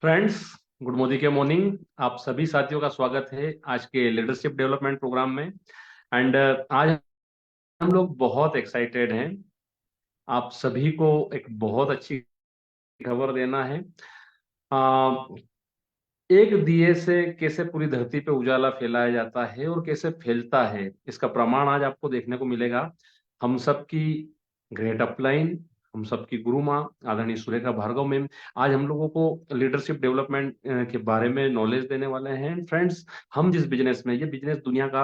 Friends, good morning के morning. आप सभी साथियों का स्वागत है आज के लीडरशिप डेवलपमेंट प्रोग्राम में। एंड आज हम लोग बहुत एक्साइटेड हैं। आप सभी को एक बहुत अच्छी खबर देना है। अ, एक दिए से कैसे पूरी धरती पे उजाला फैलाया जाता है और कैसे फैलता है, इसका प्रमाण आज आपको देखने को मिलेगा। हम सबकी ग्रेट अपलाइन, हम सबकी गुरु माँ आदरणीय सुरेखा भार्गव मैम आज हम लोगों को लीडरशिप डेवलपमेंट के बारे में नॉलेज देने वाले हैं। फ्रेंड्स, हम जिस बिजनेस में, ये बिजनेस दुनिया का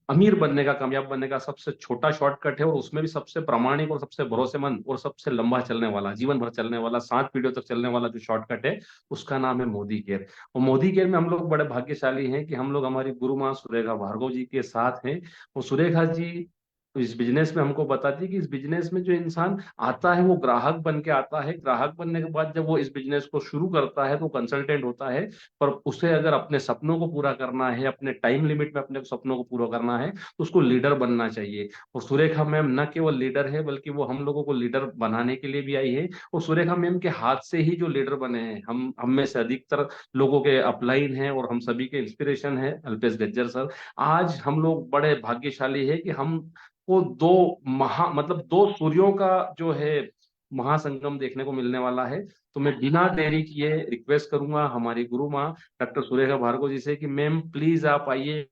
अमीर बनने का, कामयाब बनने का सबसे छोटा शॉर्टकट है और उसमें भी सबसे प्रामाणिक और सबसे भरोसेमंद और सबसे लंबा चलने वाला, जीवन भर चलने वाला, 7 पीढ़ियों तक चलने वाला जो शॉर्टकट है, उसका नाम है मोदी केयर। और मोदी केयर में हम लोग बड़े भाग्यशाली हैं कि हम लोग हमारी गुरु माँ सुरेखा भार्गव जी के साथ हैं। और सुरेखा जी इस बिजनेस में हमको बताती है कि इस बिजनेस में जो इंसान आता है वो ग्राहक बन के आता है। ग्राहक बनने के बाद जब वो इस बिजनेस को शुरू करता है तो कंसल्टेंट होता है। पर उसे अगर अपने सपनों को पूरा करना है, अपने टाइम लिमिट में अपने सपनों को पूरा करना है, तो उसको लीडर बनना चाहिए। और सुरेखा मैम न केवल लीडर है बल्कि वो हम लोगों को लीडर बनाने के लिए भी आई है। और सुरेखा मैम के हाथ से ही जो लीडर बने हैं, हम में से अधिकतर लोगों के अपलाइन हैं और हम सभी के इंस्पिरेशन है अल्पेश गज्जर सर। आज हम लोग बड़े भाग्यशाली है कि हम को दो मतलब दो सूर्यों का जो है महासंगम देखने को मिलने वाला है। तो मैं बिना देरी किए रिक्वेस्ट करूंगा हमारी गुरु माँ डॉक्टर सुरेखा भार्गव जी से कि मैम प्लीज आप आइए।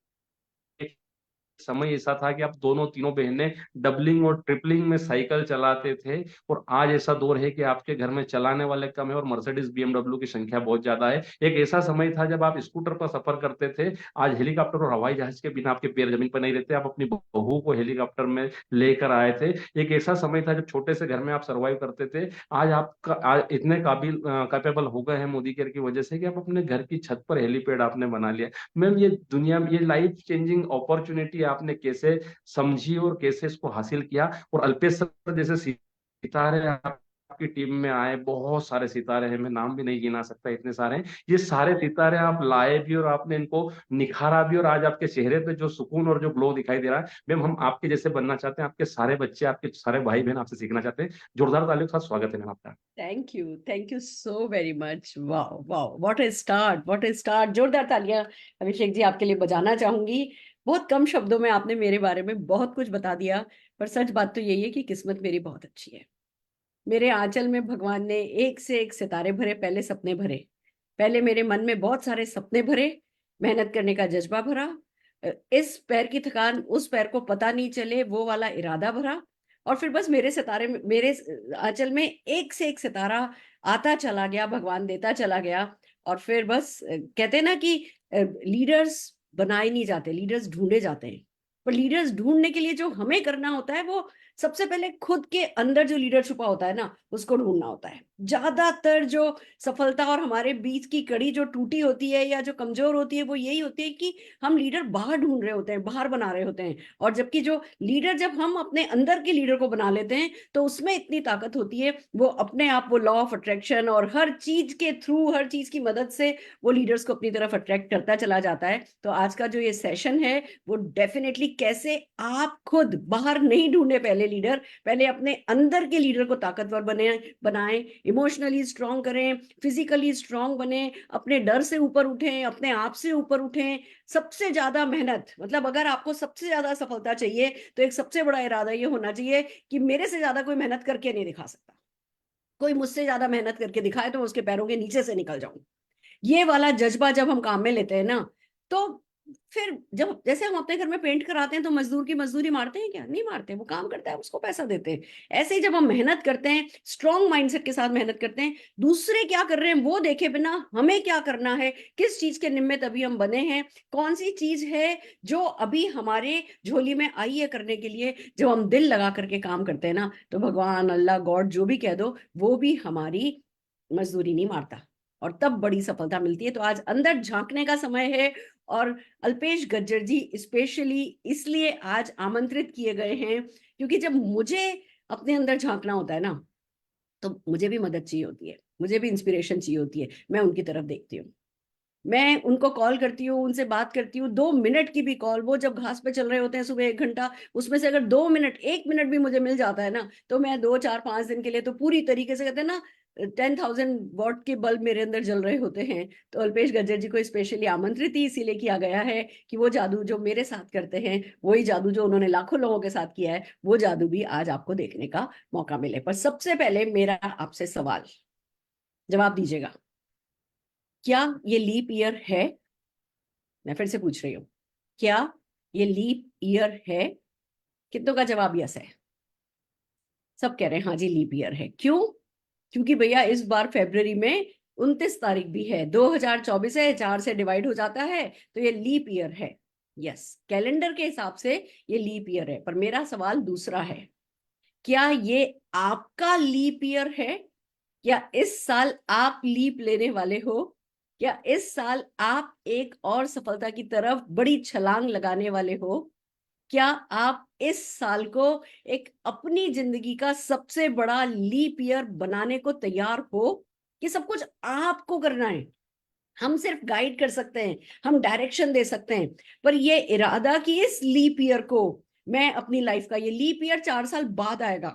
समय ऐसा था कि आप दोनों तीनों बहनें डबलिंग और ट्रिपलिंग में साइकिल चलाते थे, और आज ऐसा दौर है कि आपके घर में चलाने वाले कम है और मर्सिडीज बीएमडब्ल्यू की संख्या बहुत ज्यादा है। एक ऐसा समय था जब आप स्कूटर पर सफर करते थे। आज हेलीकॉप्टर और हवाई जहाज के बिना आपके पैर जमीन पर नहीं रहते। आप अपनी बहू को हेलीकॉप्टर में लेकर आए थे। एक ऐसा समय था जब छोटे से घर में आप सर्वाइव करते थे। आज आज इतने काबिल कैपेबल हो गए हैं मोदी केयर की वजह से कि आप अपने घर की छत पर हेलीपैड आपने बना लिया। मैम, ये दुनिया में ये लाइफ चेंजिंग अपॉर्चुनिटी आपने कैसे समझी और कैसे इसको हासिल किया? और अल्पेश सर जैसे सितारे आपकी टीम में आए, बहुत सारे सितारे हैं, मैं नाम भी नहीं गिना सकता, इतने सारे हैं। ये सारे सितारे आप लाए भी और आपने इनको निखारा भी, और आज आपके चेहरे पे जो सुकून और जो ग्लो दिखाई दे रहा है, मैम हम आपके जैसे बनना चाहते हैं। आपके सारे बच्चे, आपके सारे भाई बहन आपसे सीखना चाहते हैं। जोरदार तालियों के साथ स्वागत है मैम आपका। Thank you so very much. वाह वाह, what a start, what a start. जोरदार तालियां अभिषेक जी आपके लिए बजाना चाहूंगी। बहुत कम शब्दों में आपने मेरे बारे में बहुत कुछ बता दिया। पर सच बात तो यही है कि किस्मत मेरी बहुत अच्छी है। मेरे आंचल में भगवान ने एक से एक सितारे भरे, पहले सपने भरे। पहले मेरे मन में बहुत सारे सपने भरे, मेहनत करने का जज्बा भरा, इस पैर की थकान उस पैर को पता नहीं चले वो वाला इरादा भरा। और फिर बस मेरे सितारे में, मेरे आंचल में एक से एक सितारा आता चला गया, भगवान देता चला गया। और फिर बस कहते हैं ना कि लीडर्स बनाए नहीं जाते, लीडर्स ढूंढे जाते हैं। पर लीडर्स ढूंढने के लिए जो हमें करना होता है वो सबसे पहले खुद के अंदर जो लीडर छुपा होता है ना, उसको ढूंढना होता है। ज्यादातर जो सफलता और हमारे बीच की कड़ी जो टूटी होती है या जो कमजोर होती है वो यही होती है कि हम लीडर बाहर ढूंढ रहे होते हैं, बाहर बना रहे होते हैं। और जबकि जो लीडर, जब हम अपने अंदर के लीडर को बना लेते हैं तो उसमें इतनी ताकत होती है, वो अपने आप वो लॉ ऑफ अट्रैक्शन और हर चीज के थ्रू, हर चीज की मदद से वो लीडर्स को अपनी तरफ अट्रैक्ट करता चला जाता है। तो आज का जो ये सेशन है वो डेफिनेटली कैसे आप खुद बाहर नहीं ढूंढे पहले लीडर, पहले अपने अंदर के लीडर को ताकतवर बनाएं, इमोशनली स्ट्रांग करें, फिजिकली स्ट्रांग बने, अपने डर से ऊपर उठें, अपने आप से ऊपर उठें। सबसे ज्यादा मेहनत, मतलब अगर आपको सबसे ज्यादा सफलता चाहिए तो एक सबसे बड़ा इरादा ये होना चाहिए कि मेरे से ज्यादा कोई मेहनत करके नहीं दिखा सकता। कोई मुझसे ज्यादा मेहनत करके दिखाए तो मैं उसके पैरों के नीचे से निकल जाऊं। ये वाला जज्बा जब हम काम में लेते हैं ना, तो फिर जब जैसे हम अपने घर में पेंट कराते हैं तो मजदूर की मजदूरी मारते हैं क्या? नहीं मारते, वो काम करता है, उसको पैसा देते हैं। ऐसे ही जब हम मेहनत करते हैं, स्ट्रॉन्ग माइंडसेट के साथ मेहनत करते हैं, दूसरे क्या कर रहे हैं वो देखे बिना हमें क्या करना है, किस चीज के निमित्त अभी हम बने हैं, कौन सी चीज है जो अभी हमारे झोली में आई है करने के लिए। जब हम दिल लगा करके काम करते हैं ना, तो भगवान, अल्लाह, गॉड जो भी कह दो, वो भी हमारी मजदूरी नहीं मारता, और तब बड़ी सफलता मिलती है। तो आज अंदर झांकने का समय है। और अल्पेश गज्जर जी स्पेशली इसलिए आज आमंत्रित किए गए हैं क्योंकि जब मुझे अपने अंदर झांकना होता है ना, तो मुझे भी मदद चाहिए होती है, मुझे भी इंस्पिरेशन चाहिए होती है। मैं उनकी तरफ देखती हूँ, मैं उनको कॉल करती हूँ, उनसे बात करती हूँ। 2 मिनट की भी कॉल, वो जब घास पे चल रहे होते हैं सुबह 1 घंटा, उसमें से अगर 2 मिनट, 1 मिनट भी मुझे मिल जाता है ना, तो मैं 2 4 5 दिन के लिए तो पूरी तरीके से, कहते हैं ना, 10,000 वॉट के बल्ब मेरे अंदर जल रहे होते हैं, तो अल्पेश गज्जर जी को स्पेशली आमंत्रित ही इसीलिए किया गया है कि वो जादू जो मेरे साथ करते हैं, वही जादू जो उन्होंने लाखों लोगों के साथ किया है, वो जादू भी आज आपको देखने का मौका मिले। पर सबसे पहले मेरा आपसे सवाल, जवाब दीजिएगा, क्या ये लीप ईयर है? मैं फिर से पूछ रही हूँ, क्या ये लीप ईयर है? कितनों का जवाब यस है? सब कह रहे हैं हाँ जी लीप ईयर है। क्यों? क्योंकि भैया इस बार फरवरी में 29 तारीख भी है, 2024 है, 4 से डिवाइड हो जाता है, तो ये लीप ईयर है। यस, कैलेंडर के हिसाब से ये लीप ईयर है। पर मेरा सवाल दूसरा है, क्या ये आपका लीप ईयर है? क्या इस साल आप लीप लेने वाले हो? क्या इस साल आप एक और सफलता की तरफ बड़ी छलांग लगाने वाले हो? क्या आप इस साल को एक अपनी जिंदगी का सबसे बड़ा लीप ईयर बनाने को तैयार हो? कि सब कुछ आपको करना है, हम सिर्फ गाइड कर सकते हैं, हम डायरेक्शन दे सकते हैं, पर ये इरादा कि इस लीप ईयर को मैं अपनी लाइफ का, ये लीप ईयर 4 साल बाद आएगा,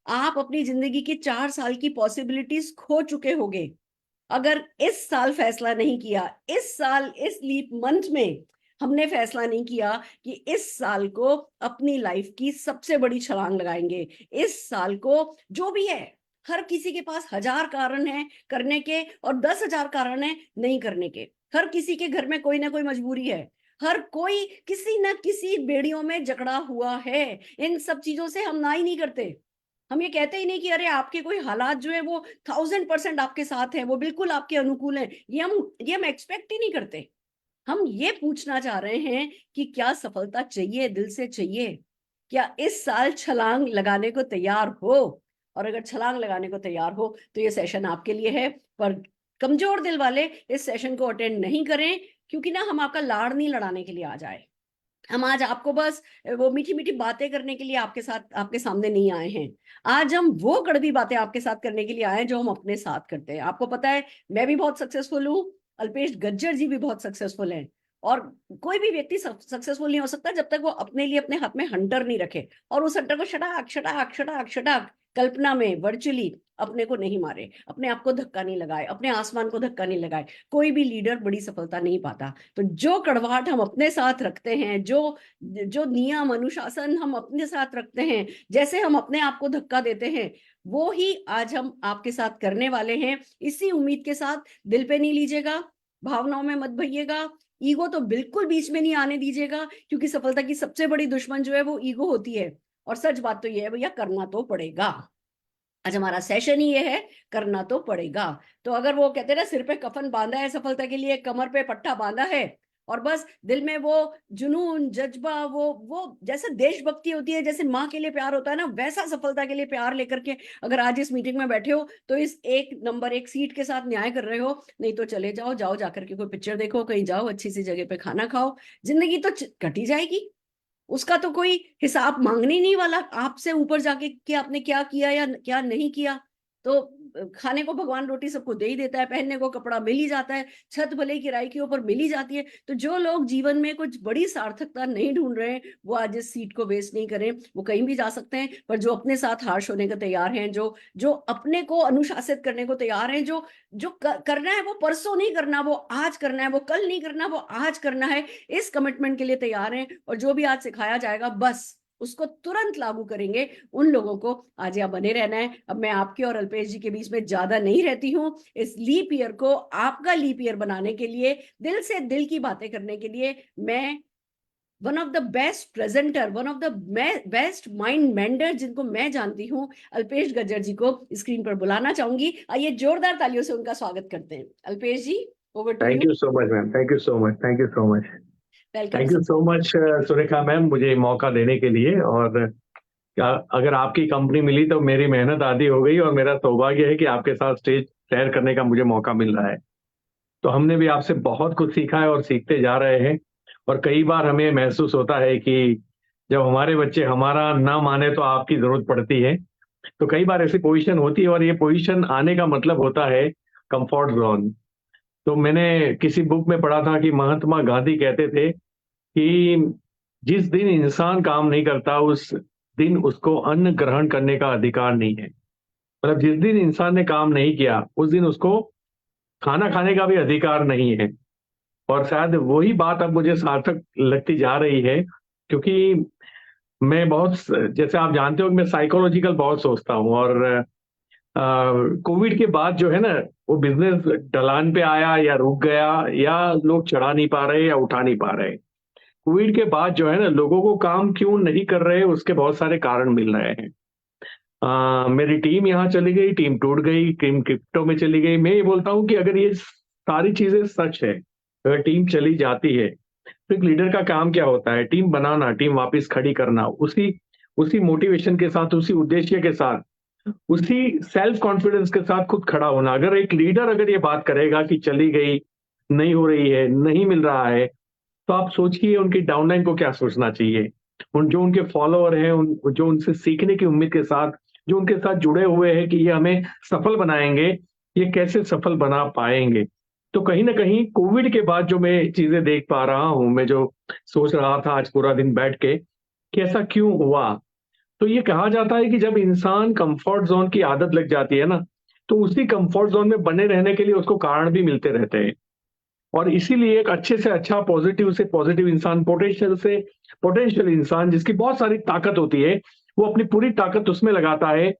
आप अपनी जिंदगी की 4 साल की पॉसिबिलिटीज खो चुके होगे अगर इस साल फैसला नहीं किया। इस साल इस लीप मंथ में हमने फैसला नहीं किया कि इस साल को अपनी लाइफ की सबसे बड़ी छलांग लगाएंगे। इस साल को जो भी है, हर किसी के पास 1000 कारण है करने के और 10,000 कारण है नहीं करने के। हर किसी के घर में कोई ना कोई मजबूरी है, हर कोई किसी न किसी बेड़ियों में जकड़ा हुआ है। इन सब चीजों से हम ना ही नहीं करते। हम ये कहते ही नहीं कि अरे आपके कोई हालात जो है वो 1000% आपके साथ है, वो बिल्कुल आपके अनुकूल है। ये हम एक्सपेक्ट ही नहीं करते। हम ये पूछना चाह रहे हैं कि क्या सफलता चाहिए, दिल से चाहिए? क्या इस साल छलांग लगाने को तैयार हो? और अगर छलांग लगाने को तैयार हो तो ये सेशन आपके लिए है। पर कमजोर दिल वाले इस सेशन को अटेंड नहीं करें, क्योंकि ना हम आपका लाड़ नहीं लड़ाने के लिए आ जाए। हम आज आपको बस वो मीठी मीठी बातें करने के लिए आपके सामने नहीं आए हैं। आज हम वो कड़वी बातें आपके साथ करने के लिए आए हैं जो हम अपने साथ करते हैं। आपको पता है मैं भी बहुत सक्सेसफुल हूँ, अल्पेश गज्जर जी भी बहुत सक्सेसफुल हैं। और कोई भी व्यक्ति सक्सेसफुल नहीं हो सकता जब तक वो अपने लिए अपने हाथ में हंटर नहीं रखे और उस हंटर को शटाक शटाक शटाक शटाक कल्पना में वर्चुअली अपने को नहीं मारे, अपने आप को धक्का नहीं लगाए, अपने आसमान को धक्का नहीं लगाए। कोई भी लीडर बड़ी सफलता नहीं पाता। तो जो कड़वाहट हम अपने साथ रखते हैं, जो जो नियम अनुशासन हम अपने साथ रखते हैं, जैसे हम अपने आप को धक्का देते हैं, वो ही आज हम आपके साथ करने वाले हैं। इसी उम्मीद के साथ दिल पे नहीं लीजिएगा, भावनाओं में मत भइएगा, ईगो तो बिल्कुल बीच में नहीं आने दीजिएगा, क्योंकि सफलता की सबसे बड़ी दुश्मन जो है वो ईगो होती है। और सच बात तो ये है भैया, करना तो पड़ेगा। आज हमारा सेशन ही ये है, करना तो पड़ेगा। तो अगर वो कहते हैं ना, सिर पे कफन बांधा है सफलता के लिए, कमर पे पट्टा बांधा है, और बस दिल में वो जुनून जज्बा, वो जैसे देशभक्ति होती है, जैसे माँ के लिए प्यार होता है ना, वैसा सफलता के लिए प्यार लेकर के अगर आज इस मीटिंग में बैठे हो तो इस एक नंबर एक सीट के साथ न्याय कर रहे हो। नहीं तो चले जाओ, जाओ जाकर के कोई पिक्चर देखो, कहीं जाओ अच्छी सी जगह पे खाना खाओ, जिंदगी तो कटी जाएगी। उसका तो कोई हिसाब मांगने नहीं वाला आपसे ऊपर जाके कि आपने क्या किया या क्या नहीं किया। तो खाने को भगवान रोटी सबको दे ही देता है, पहनने को कपड़ा मिल ही जाता है, छत भले किराए के ऊपर मिल ही जाती है। तो जो लोग जीवन में कुछ बड़ी सार्थकता नहीं ढूंढ रहे हैं, वो आज इस सीट को वेस्ट नहीं करें। वो कहीं भी जा सकते हैं, पर जो अपने साथ हार्श होने को तैयार हैं, जो जो अपने को अनुशासित करने को तैयार हैं, जो जो करना है वो परसों नहीं करना, वो आज करना है, वो कल नहीं करना, वो आज करना है, इस कमिटमेंट के लिए तैयार हैं। और जो भी आज सिखाया जाएगा बस उसको तुरंत लागू करेंगे, उन लोगों को आज यहाँ बने रहना है। अब मैं आपके और अल्पेश जी के बीच में ज्यादा नहीं रहती हूँ। इस लीप ईयर को आपका लीप ईयर बनाने के लिए, दिल से दिल की बातें करने के लिए, मैं one of the best presenter, one of the best mind mender जिनको मैं जानती हूँ, अल्पेश गज्जर जी को स्क्रीन पर बुलाना चाहूंगी। आइए जोरदार तालियों से उनका स्वागत करते हैं। Alpesh ji, over to thank you. You so much ma'am, thank you so much, thank you so much, welcome thank you so much Surekha ma'am, मुझे मौका देने के लिए। और अगर आपकी कंपनी मिली तो मेरी मेहनत आधी हो गई, और मेरा सौभाग्य है कि आपके साथ स्टेज शेयर करने का मुझे मौका मिल रहा है। तो हमने भी आपसे बहुत कुछ सीखा है और सीखते जा रहे हैं। और कई बार हमें महसूस होता है कि जब हमारे बच्चे हमारा ना माने तो आपकी जरूरत पड़ती है। तो कई बार ऐसी पोजीशन होती है, और ये पोजीशन आने का मतलब होता है कंफर्ट जोन। तो मैंने किसी बुक में पढ़ा था कि महात्मा गांधी कहते थे कि जिस दिन इंसान काम नहीं करता उस दिन उसको अन्न ग्रहण करने का अधिकार नहीं है। मतलब जिस दिन इंसान ने काम नहीं किया उस दिन उसको खाना खाने का भी अधिकार नहीं है। और शायद वही बात अब मुझे सार्थक लगती जा रही है, क्योंकि मैं बहुत, जैसे आप जानते हो कि मैं साइकोलॉजिकल बहुत सोचता हूँ, और कोविड के बाद जो है ना, वो बिजनेस ढलान पे आया या रुक गया, या लोग चढ़ा नहीं पा रहे या उठा नहीं पा रहे। कोविड के बाद जो है ना, लोगों को काम क्यों नहीं कर रहे, उसके बहुत सारे कारण मिल रहे हैं। मेरी टीम यहाँ चली गई, टीम टूट गई, टीम क्रिप्टो में चली गई। मैं ये बोलता हूँ कि अगर ये सारी चीजें सच है, अगर टीम चली जाती है, तो एक लीडर का काम क्या होता है? टीम बनाना, टीम वापस खड़ी करना, उसी उसी मोटिवेशन के साथ, उसी उद्देश्य के साथ, उसी सेल्फ कॉन्फिडेंस के साथ खुद खड़ा होना। अगर एक लीडर अगर ये बात करेगा कि चली गई, नहीं हो रही है, नहीं मिल रहा है, तो आप सोचिए उनकी डाउनलाइन को क्या सोचना चाहिए। जो उनके फॉलोअर हैं, जो उनसे सीखने की उम्मीद के साथ, जो उनके साथ जुड़े हुए हैं कि ये हमें सफल बनाएंगे, ये कैसे सफल बना पाएंगे। तो कहीं ना कहीं कोविड के बाद जो मैं चीजें देख पा रहा हूं, मैं जो सोच रहा था आज पूरा दिन बैठ के कि ऐसा क्यों हुआ, तो ये कहा जाता है कि जब इंसान कंफर्ट जोन की आदत लग जाती है ना, तो उसी कंफर्ट जोन में बने रहने के लिए उसको कारण भी मिलते रहते हैं। और इसीलिए एक अच्छे से अच्छा, पॉजिटिव से पॉजिटिव इंसान, पोटेंशियल से पोटेंशियल इंसान, जिसकी बहुत सारी ताकत होती है, वो अपनी पूरी ताकत उसमें लगाता है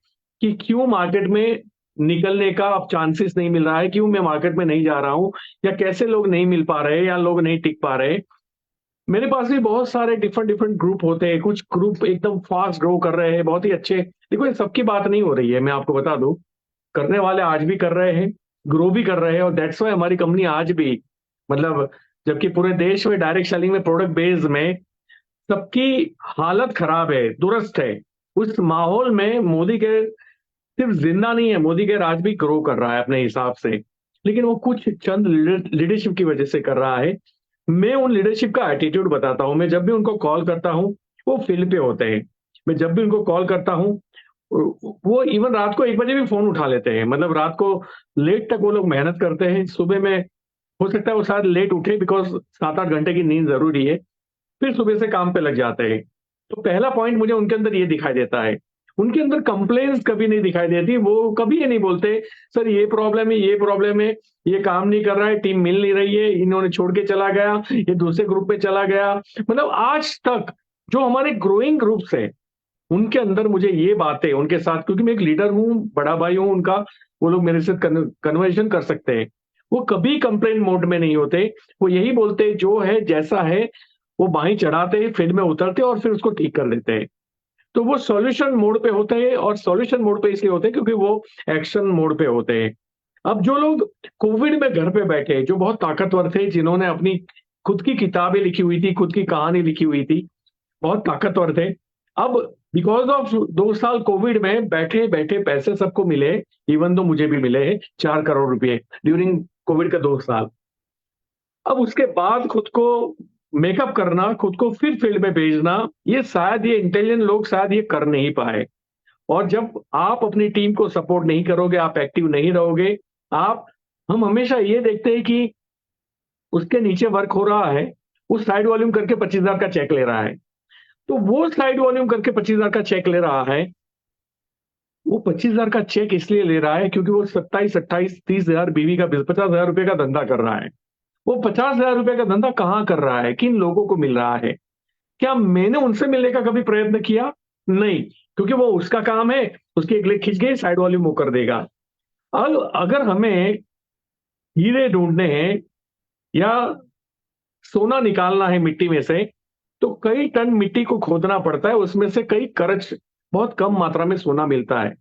कि क्यों मार्केट में निकलने का अब चांसेस नहीं मिल रहा है, क्यों मैं मार्केट में नहीं जा रहा हूं, या कैसे लोग नहीं मिल पा रहे या लोग नहीं टिक पा रहे। मेरे पास भी बहुत सारे डिफरेंट डिफरेंट ग्रुप होते हैं। कुछ ग्रुप एकदम फास्ट ग्रो कर रहे हैं, बहुत ही अच्छे। देखो, ये सबकी बात नहीं हो रही है, मैं आपको बता दूं, करने वाले आज भी कर रहे हैं, ग्रो भी कर रहे हैं, और दैट्स वाई हमारी कंपनी आज भी, मतलब, जबकि पूरे देश में डायरेक्ट सेलिंग में, प्रोडक्ट बेस्ड में सबकी हालत खराब है, दुरुस्त है, उस माहौल में मोदी के सिर्फ जिंदा नहीं है, मोदी के राज भी ग्रो कर रहा है अपने हिसाब से। लेकिन वो कुछ चंद लीडरशिप की वजह से कर रहा है। मैं उन लीडरशिप का एटीट्यूड बताता हूं। मैं जब भी उनको कॉल करता हूं, वो फील्ड पे होते हैं। मैं जब भी उनको कॉल करता हूं, वो इवन रात को 1 बजे भी फोन उठा लेते हैं। मतलब रात को लेट तक वो लोग मेहनत करते हैं। सुबह में हो सकता है वो शायद लेट उठे, बिकॉज 7-8 घंटे की नींद जरूरी है, फिर सुबह से काम पे लग जाते हैं। तो पहला पॉइंट मुझे उनके अंदर ये दिखाई देता है। उनके अंदर कंप्लेन्स कभी नहीं दिखाई देती। वो कभी ये नहीं बोलते, सर ये प्रॉब्लम है, ये प्रॉब्लम है, ये काम नहीं कर रहा है, टीम मिल नहीं रही है, इन्होंने छोड़ के चला गया, ये दूसरे ग्रुप में चला गया। मतलब आज तक जो हमारे ग्रोइंग ग्रुप्स है, उनके अंदर मुझे ये बातें उनके साथ, क्योंकि मैं एक लीडर हूँ, बड़ा भाई हूँ उनका, वो लोग मेरे से कन्वर्सेशन कर सकते हैं। वो कभी कंप्लेन मोड में नहीं होते। वो यही बोलते, जो है जैसा है, वो बाहीं चढ़ाते, फील्ड में उतरते और फिर उसको ठीक कर लेते हैं। तो वो सॉल्यूशन मोड पे होते हैं, और सॉल्यूशन मोड पे इसलिए होते हैं क्योंकि वो एक्शन मोड पे होते हैं। अब जो लोग कोविड में घर पे बैठे, जो बहुत ताकतवर थे, जिन्होंने अपनी खुद की किताबें लिखी हुई थी, खुद की कहानी लिखी हुई थी, बहुत ताकतवर थे। अब बिकॉज ऑफ 2 साल कोविड में बैठे बैठे पैसे सबको मिले, इवन तो मुझे भी मिले हैं 4 करोड़ रुपए ड्यूरिंग कोविड का 2 साल। अब उसके बाद खुद को मेकअप करना, खुद को फिर फील्ड में भेजना, ये शायद ये इंटेलिजेंट लोग शायद ये कर नहीं पाए। और जब आप अपनी टीम को सपोर्ट नहीं करोगे, आप एक्टिव नहीं रहोगे, आप हम हमेशा ये देखते हैं कि उसके नीचे वर्क हो रहा है, उस साइड वॉल्यूम करके 25,000 का चेक ले रहा है। तो वो साइड वॉल्यूम करके 25,000 का चेक ले रहा है। वो 25,000 का चेक इसलिए ले रहा है क्योंकि वो 27, 28, 30,000 बीवी का 50,000 रुपए का धंधा कर रहा है। वो 50,000 रुपए का धंधा कहाँ कर रहा है, किन लोगों को मिल रहा है? क्या मैंने उनसे मिलने का कभी प्रयत्न किया? नहीं, क्योंकि वो उसका काम है, उसकी एक लिंक खींच गई, साइड वॉल्यूम वो कर देगा। अब अगर हमें हीरे ढूंढने हैं या सोना निकालना है मिट्टी में से, तो कई टन मिट्टी को खोदना पड़ता है, उसमें से कई करच, बहुत कम मात्रा में सोना मिलता है।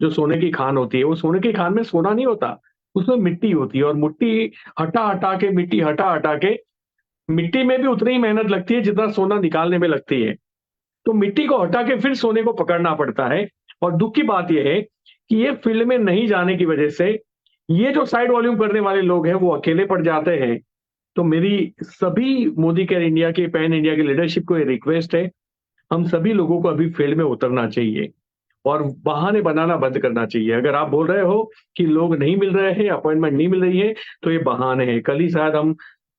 जो सोने की खान होती है, वो सोने की खान में सोना नहीं होता, उसमें मिट्टी होती है। और मिट्टी हटा हटा के, मिट्टी हटा हटा के, मिट्टी में भी उतनी ही मेहनत लगती है जितना सोना निकालने में लगती है। तो मिट्टी को हटा के फिर सोने को पकड़ना पड़ता है। और दुख की बात यह है कि ये फील्ड में नहीं जाने की वजह से ये जो साइड वॉल्यूम करने वाले लोग हैं, वो अकेले पड़ जाते हैं। तो मेरी सभी मोदी केयर इंडिया के, पैन इंडिया की लीडरशिप को ये रिक्वेस्ट है, हम सभी लोगों को अभी फील्ड में उतरना चाहिए और बहाने बनाना बंद करना चाहिए। अगर आप बोल रहे हो कि लोग नहीं मिल रहे हैं, अपॉइंटमेंट नहीं मिल रही है, तो ये बहाने हैं। कल ही शायद हम,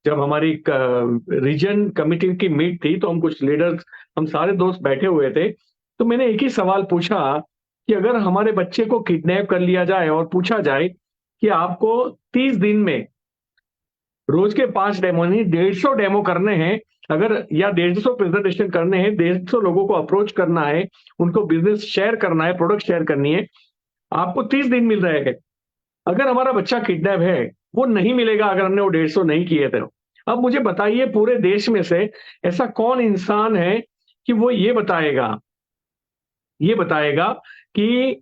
जब हमारी रीजन कमिटी की मीट थी, तो हम कुछ लीडर्स, हम सारे दोस्त बैठे हुए थे, तो मैंने एक ही सवाल पूछा कि अगर हमारे बच्चे को किडनैप कर लिया जाए और पूछा जाए कि आपको 30 दिन में रोज के 5 डेमो नहीं 150 डेमो करने हैं, अगर या 150 प्रेजेंटेशन करने हैं, 150 लोगों को अप्रोच करना है, उनको बिजनेस शेयर करना है, प्रोडक्ट शेयर करनी है, आपको 30 दिन मिल रहे हैं। अगर हमारा बच्चा किडनैप है, वो नहीं मिलेगा अगर हमने वो 150 नहीं किए थे। अब मुझे बताइए पूरे देश में से ऐसा कौन इंसान है कि वो ये बताएगा कि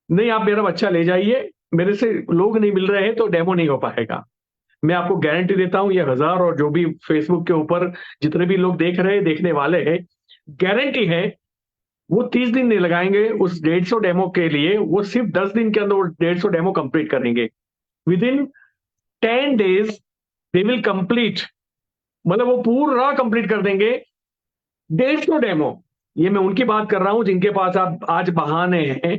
नहीं आप मेरा बच्चा ले जाइए, मेरे से लोग नहीं मिल रहे हैं तो डेमो नहीं हो पाएगा। मैं आपको गारंटी देता हूं, ये 1000 और जो भी फेसबुक के ऊपर जितने भी लोग देख रहे हैं, देखने वाले हैं, गारंटी है वो 30 दिन नहीं लगाएंगे उस 150 डेमो के लिए, वो सिर्फ 10 दिन के अंदर वो 150 डेमो कंप्लीट करेंगे। With in 10 days they will complete, मतलब वो पूरा कंप्लीट कर देंगे 150 डेमो। ये मैं उनकी बात कर रहा हूं जिनके पास आप आज बहाने हैं,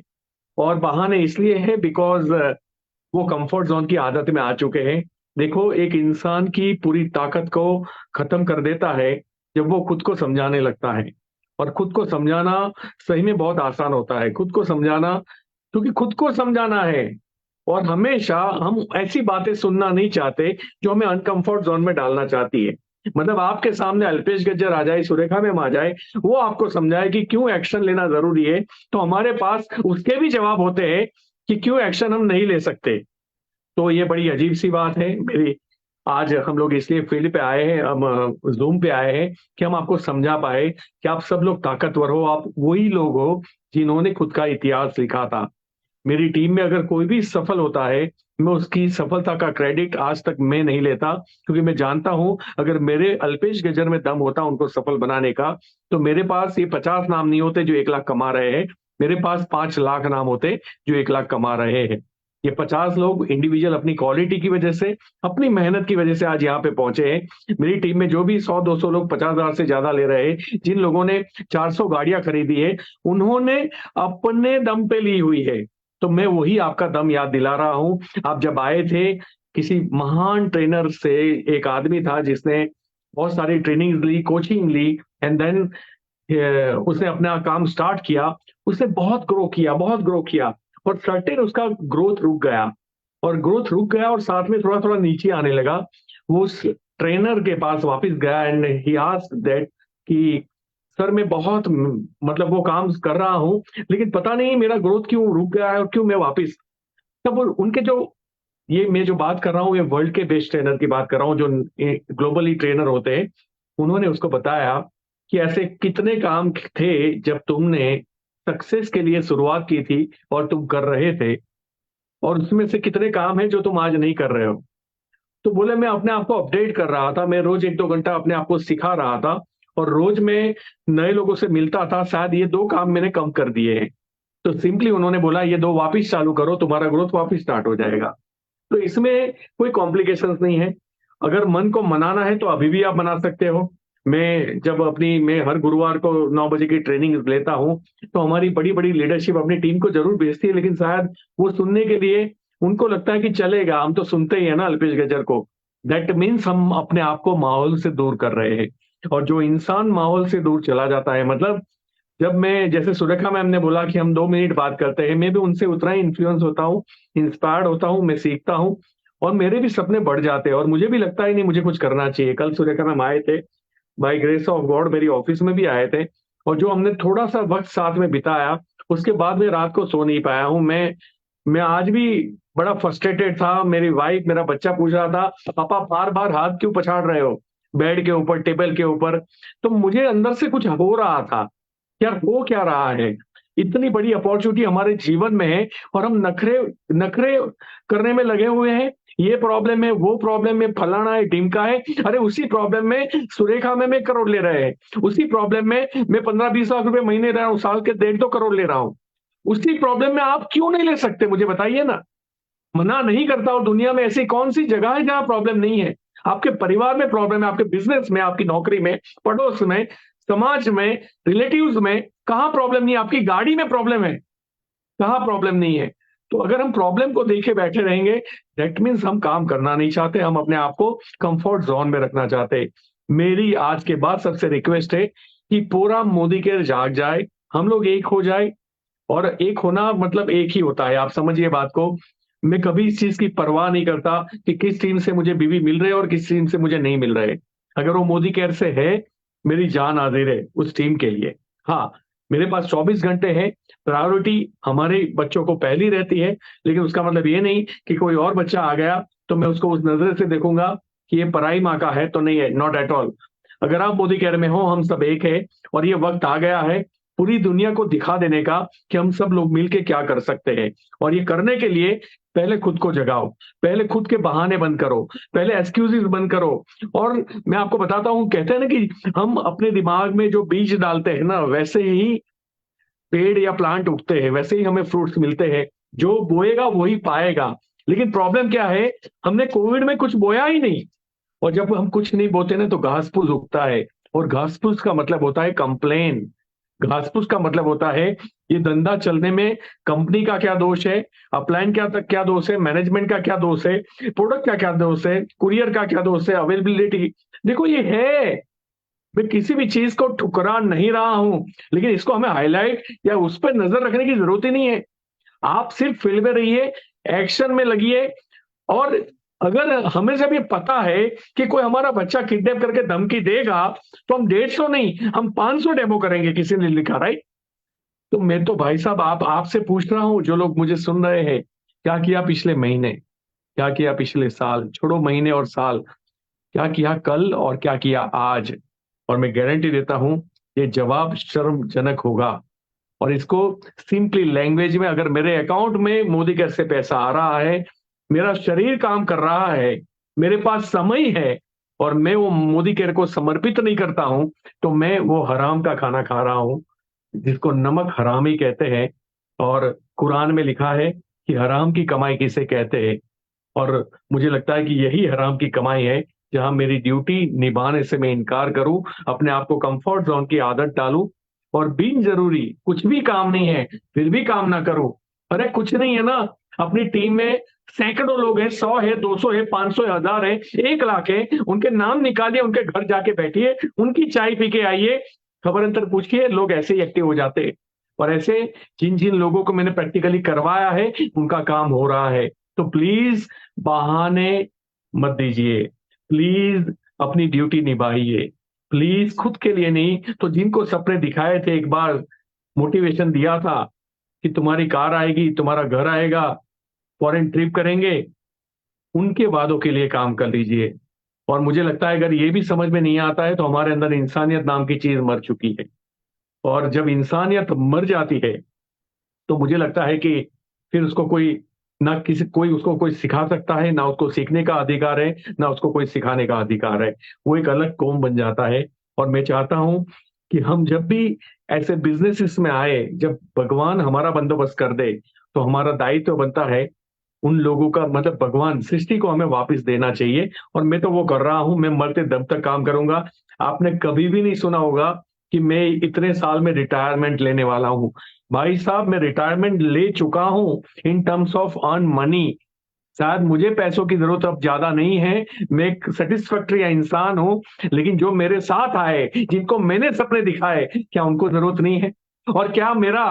और बहाने इसलिए हैं बिकॉज वो कंफर्ट जोन की आदत में आ चुके हैं। देखो, एक इंसान की पूरी ताकत को खत्म कर देता है जब वो खुद को समझाने लगता है, और खुद को समझाना सही में बहुत आसान होता है। खुद को समझाना, क्योंकि खुद को समझाना है, और हमेशा हम ऐसी बातें सुनना नहीं चाहते जो हमें अनकंफर्ट जोन में डालना चाहती है। मतलब आपके सामने अल्पेश गज्जर आ जाए, सुरेखा मैम आ जाए, वो आपको समझाए कि क्यों एक्शन लेना जरूरी है, तो हमारे पास उसके भी जवाब होते हैं कि क्यों एक्शन हम नहीं ले सकते। तो ये बड़ी अजीब सी बात है मेरी। आज हम लोग इसलिए फील्ड पे आए हैं, हम जूम पे आए हैं कि हम आपको समझा पाए कि आप सब लोग ताकतवर हो, आप वही लोग हो जिन्होंने खुद का इतिहास लिखा था। मेरी टीम में अगर कोई भी सफल होता है, मैं उसकी सफलता का क्रेडिट आज तक मैं नहीं लेता, क्योंकि मैं जानता हूं अगर मेरे अल्पेश गजर में दम होता उनको सफल बनाने का, तो मेरे पास ये 50 नाम नहीं होते जो 1 लाख कमा रहे हैं, मेरे पास 5 लाख नाम होते जो 1 लाख कमा रहे हैं। ये 50 लोग इंडिविजुअल अपनी क्वालिटी की वजह से, अपनी मेहनत की वजह से आज यहाँ पे पहुंचे हैं। मेरी टीम में जो भी 100-200 लोग 50,000 से ज्यादा ले रहे हैं, जिन लोगों ने 400 गाड़ियां खरीदी है, उन्होंने अपने दम पे ली हुई है। तो मैं वही आपका दम याद दिला रहा हूं। आप जब आए थे, किसी महान ट्रेनर से, एक आदमी था जिसने बहुत सारी ट्रेनिंग ली, कोचिंग ली, एंड देन उसने अपना काम स्टार्ट किया। उसने बहुत ग्रो किया, और सर्टेन उसका ग्रोथ रुक गया, और साथ में थोड़ा थोड़ा नीचे आने लगा। वो उस ट्रेनर के पास वापस गया एंड ही आस्क्ड दैट कि सर मैं बहुत मतलब वो काम कर रहा हूं, लेकिन पता नहीं मेरा ग्रोथ क्यों रुक गया है और क्यों मैं वापस। तब उनके जो, ये मैं जो बात कर रहा हूँ, ये वर्ल्ड के बेस्ट ट्रेनर की बात कर रहा हूँ जो ग्लोबली ट्रेनर होते हैं, उन्होंने उसको बताया कि ऐसे कितने काम थे जब तुमने सक्सेस के लिए शुरुआत की थी और तुम कर रहे थे, और उसमें से कितने काम है जो तुम आज नहीं कर रहे हो। तो बोले मैं अपने आप को अपडेट कर रहा था, मैं रोज 1-2 घंटा अपने आप को सिखा रहा था, और रोज मैं नए लोगों से मिलता था, शायद ये 2 काम मैंने कम कर दिए हैं। तो सिंपली उन्होंने बोला ये 2 वापिस चालू करो, तुम्हारा ग्रोथ वापिस स्टार्ट हो जाएगा। तो इसमें कोई कॉम्प्लिकेशंस नहीं है। अगर मन को मनाना है तो अभी भी आप मना सकते हो। मैं हर गुरुवार को 9 बजे की ट्रेनिंग लेता हूं, तो हमारी बड़ी बड़ी लीडरशिप अपनी टीम को जरूर भेजती है, लेकिन शायद वो सुनने के लिए उनको लगता है कि चलेगा, हम तो सुनते ही है ना अल्पेश गजर को। दैट मीन्स हम अपने आप को माहौल से दूर कर रहे हैं। और जो इंसान माहौल से दूर चला जाता है, मतलब जब मैं, जैसे सुरेखा मैम ने बोला कि हम 2 मिनट बात करते हैं, मैं भी उनसे उतना ही इन्फ्लुएंस होता हूँ, इंस्पायर्ड होता हूँ, मैं सीखता हूँ, और मेरे भी सपने बढ़ जाते हैं, और मुझे भी लगता है नहीं मुझे कुछ करना चाहिए। कल सुरेखा मैम आए थे, बाय ग्रेस ऑफ गॉड मेरी ऑफिस में भी आए थे, और जो हमने थोड़ा सा वक्त साथ में बिताया, उसके बाद मैं रात को सो नहीं पाया हूँ। मैं आज भी बड़ा फ्रस्ट्रेटेड था। मेरी वाइफ, मेरा बच्चा पूछ रहा था पापा बार बार हाथ क्यों पछाड़ रहे हो बेड के ऊपर, टेबल के ऊपर। तो मुझे अंदर से कुछ हो रहा था, यार हो क्या रहा है। इतनी बड़ी अपॉर्चुनिटी हमारे जीवन में है, और हम नखरे नखरे करने में लगे हुए हैं। ये प्रॉब्लम है, वो प्रॉब्लम है, फलाना है, ढिमका है। अरे उसी प्रॉब्लम में सुरेखा में मैं करोड़ ले रहे हैं, उसी प्रॉब्लम में मैं 15-20 लाख रुपए महीने रहा हूं, साल के 1.5-2 करोड़ ले रहा हूं। उसी प्रॉब्लम में आप क्यों नहीं ले सकते, मुझे बताइए ना। मना नहीं करता, और दुनिया में ऐसी कौन सी जगह है जहां प्रॉब्लम नहीं है। आपके परिवार में प्रॉब्लम है, आपके बिजनेस में, आपकी नौकरी में, पड़ोस में, समाज में, रिलेटिव्स में, कहां प्रॉब्लम नहीं है। आपकी गाड़ी में प्रॉब्लम है, कहां प्रॉब्लम नहीं है। तो अगर हम प्रॉब्लम को देखे बैठे रहेंगे, दैट मीन्स हम काम करना नहीं चाहते, हम अपने आप को कंफर्ट जोन में रखना चाहते। मेरी आज के बाद सबसे रिक्वेस्ट है कि पूरा मोदी केयर जाग जाए, हम लोग एक हो जाए, और एक होना मतलब एक ही होता है, आप समझिए बात को। मैं कभी इस चीज की परवाह नहीं करता कि किस टीम से मुझे बीवी मिल रहे और किस टीम से मुझे नहीं मिल रहे। अगर वो मोदी केयर से है, मेरी जान हाजिर है उस टीम के लिए। हाँ, मेरे पास 24 घंटे हैं, प्रायोरिटी हमारे बच्चों को पहली रहती है, लेकिन उसका मतलब ये नहीं कि कोई और बच्चा आ गया तो मैं उसको उस नजर से देखूंगा कि ये पराई माँ का है, तो नहीं है, नॉट एट ऑल। अगर आप मोदी केयर में हो, हम सब एक है, और ये वक्त आ गया है पूरी दुनिया को दिखा देने का कि हम सब लोग मिलके क्या कर सकते हैं। और ये करने के लिए पहले खुद को जगाओ, पहले खुद के बहाने बंद करो, पहले एक्सक्यूजेस बंद करो। और मैं आपको बताता हूं, कहते हैं ना कि हम अपने दिमाग में जो बीज डालते हैं ना, वैसे ही पेड़ या प्लांट उगते हैं, वैसे ही हमें फ्रूट्स मिलते हैं। जो बोएगा वही पाएगा। लेकिन प्रॉब्लम क्या है, हमने कोविड में कुछ बोया ही नहीं। और जब हम कुछ नहीं बोते ना, तो घास फूस उगता है। और घास फूस का मतलब होता है कंप्लेन। घास फूस का मतलब होता है ये धंधा चलने में कंपनी का क्या दोष है, अपलाइन क्या दोष है, मैनेजमेंट का क्या दोष है, प्रोडक्ट का क्या दोष है, कुरियर का क्या दोष है, अवेलेबिलिटी। देखो ये है, मैं किसी भी चीज को ठुकरा नहीं रहा हूं, लेकिन इसको हमें हाईलाइट या उस पर नजर रखने की जरूरत ही नहीं है। आप सिर्फ फील्ड में रहिए, एक्शन में लगिए। और अगर हमें जब ये पता है कि कोई हमारा बच्चा किडनैप करके धमकी देगा, तो हम 150 नहीं, हम 500 डेमो करेंगे, किसी ने लिखा, राइट? तो मैं तो भाई साहब आपसे पूछ रहा हूं, जो लोग मुझे सुन रहे हैं, क्या किया पिछले महीने, क्या किया पिछले साल, छोड़ो महीने और साल, क्या किया कल और क्या किया आज? और मैं गारंटी देता हूं, ये जवाब शर्मजनक होगा। और इसको सिंपली लैंग्वेज में, अगर मेरे अकाउंट में मोदी कैसे से पैसा आ रहा है, मेरा शरीर काम कर रहा है, मेरे पास समय है, और मैं वो मोदी केयर को समर्पित नहीं करता हूं, तो मैं वो हराम का खाना खा रहा हूं, जिसको नमक हरामी कहते हैं। और कुरान में लिखा है कि हराम की कमाई किसे कहते हैं। और मुझे लगता है कि यही हराम की कमाई है, जहां मेरी ड्यूटी निभाने से मैं इनकार करूं, अपने आप को कंफर्ट जोन की आदत डालूं, और बिन जरूरी कुछ भी काम नहीं है फिर भी काम ना करूं। अरे कुछ नहीं है ना, अपनी टीम में सैकड़ों लोग हैं, 100 है, 200 है, 500 है, 1000 है, 1 लाख है, उनके नाम निकालिए, उनके घर जाके बैठिए, उनकी चाय पी के आइए, खबर अंतर पूछिए, लोग ऐसे ही एक्टिव हो जाते हैं। और ऐसे जिन जिन लोगों को मैंने प्रैक्टिकली करवाया है, उनका काम हो रहा है। तो प्लीज बहाने मत दीजिए, प्लीज अपनी ड्यूटी निभाइए, प्लीज खुद के लिए नहीं तो जिनको सपने दिखाए थे, एक बार मोटिवेशन दिया था कि तुम्हारी कार आएगी, तुम्हारा घर आएगा, फॉरेन ट्रिप करेंगे, उनके वादों के लिए काम कर लीजिए। और मुझे लगता है अगर ये भी समझ में नहीं आता है, तो हमारे अंदर इंसानियत नाम की चीज मर चुकी है। और जब इंसानियत मर जाती है, तो मुझे लगता है कि फिर उसको कोई, ना किसी कोई उसको कोई सिखा सकता है, ना उसको सीखने का अधिकार है, ना उसको कोई सिखाने का अधिकार है। वो एक अलग कौम बन जाता है। और मैं चाहता हूं कि हम जब भी ऐसे बिजनेसेस में आए, जब भगवान हमारा बंदोबस्त कर दे, तो हमारा दायित्व बनता है उन लोगों का, मतलब भगवान सृष्टि को हमें वापस देना चाहिए। और मैं तो वो कर रहा हूं, मैं मरते दम तक काम करूंगा। आपने कभी भी नहीं सुना होगा कि मैं इतने साल में रिटायरमेंट लेने वाला हूं। भाई साहब, मैं रिटायरमेंट ले चुका हूं in terms of earn money. शायद मुझे पैसों की जरूरत अब ज्यादा नहीं है, मैं एक सेटिस्फैक्ट्री इंसान हूं, लेकिन जो मेरे साथ आए, जिनको मैंने सपने दिखाए, क्या उनको जरूरत नहीं है? और क्या मेरा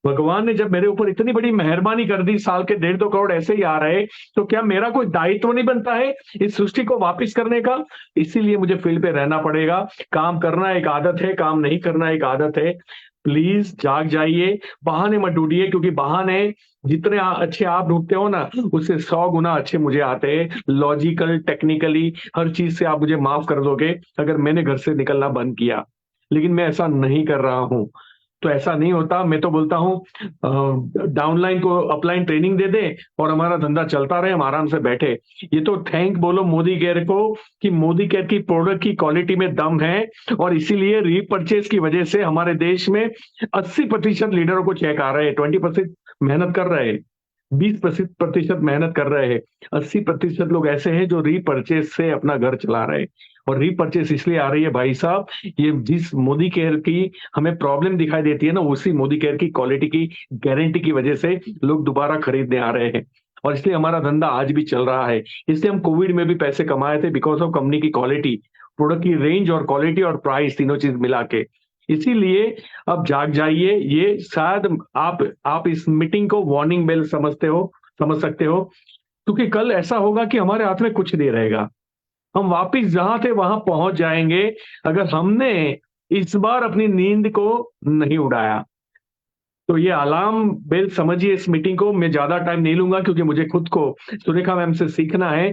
भगवान ने जब मेरे ऊपर इतनी बड़ी मेहरबानी कर दी, साल के 1.5-2 करोड़ ऐसे ही आ रहे, तो क्या मेरा कोई दायित्व नहीं बनता है इस सृष्टि को वापस करने का? इसीलिए मुझे फील्ड पे रहना पड़ेगा। काम करना एक आदत है, काम नहीं करना एक आदत है। प्लीज जाग जाइए, बहाने मत ढूंढिए, क्योंकि बहाने जितने अच्छे आप ढूंढते हो ना, उससे 100 गुना अच्छे मुझे आते हैं। लॉजिकल, टेक्निकली, हर चीज से आप मुझे माफ कर दोगे अगर मैंने घर से निकलना बंद किया, लेकिन मैं ऐसा नहीं कर रहा हूं। तो ऐसा नहीं होता। मैं तो बोलता हूं डाउनलाइन को अपलाइन ट्रेनिंग दे दे और हमारा धंधा चलता रहे, हम आराम से बैठे। ये तो थैंक बोलो मोदी केयर को कि मोदी केयर की प्रोडक्ट की क्वालिटी में दम है, और इसीलिए रीपरचेज की वजह से हमारे देश में 80% लीडरों को चेक आ रहे हैं, 20% मेहनत कर रहे हैं, 20% मेहनत कर रहे हैं, 80% लोग ऐसे हैं जो रीपरचेज से अपना घर चला रहे हैं। और रीपरचेज इसलिए आ रही है भाई साहब, ये जिस मोदी केयर की हमें प्रॉब्लम दिखाई देती है ना, उसी मोदी केयर की क्वालिटी की गारंटी की वजह से लोग दोबारा खरीदने आ रहे हैं। और इसलिए हमारा धंधा आज भी चल रहा है। इसलिए हम कोविड में भी पैसे कमाए थे, बिकॉज ऑफ कंपनी की क्वालिटी, प्रोडक्ट की रेंज और क्वालिटी और प्राइस, तीनों चीज मिला के। इसीलिए अब जाग जाइए। ये शायद आप इस मीटिंग को वार्निंग बेल समझ सकते हो, क्योंकि कल ऐसा होगा कि हमारे हाथ में कुछ नहीं रहेगा। हम वापिस जहां थे वहां पहुंच जाएंगे अगर हमने इस बार अपनी नींद को नहीं उड़ाया। तो ये अलार्म बेल समझिए इस मीटिंग को। मैं ज्यादा टाइम नहीं लूंगा क्योंकि मुझे खुद को सुरेखा मैम से सीखना है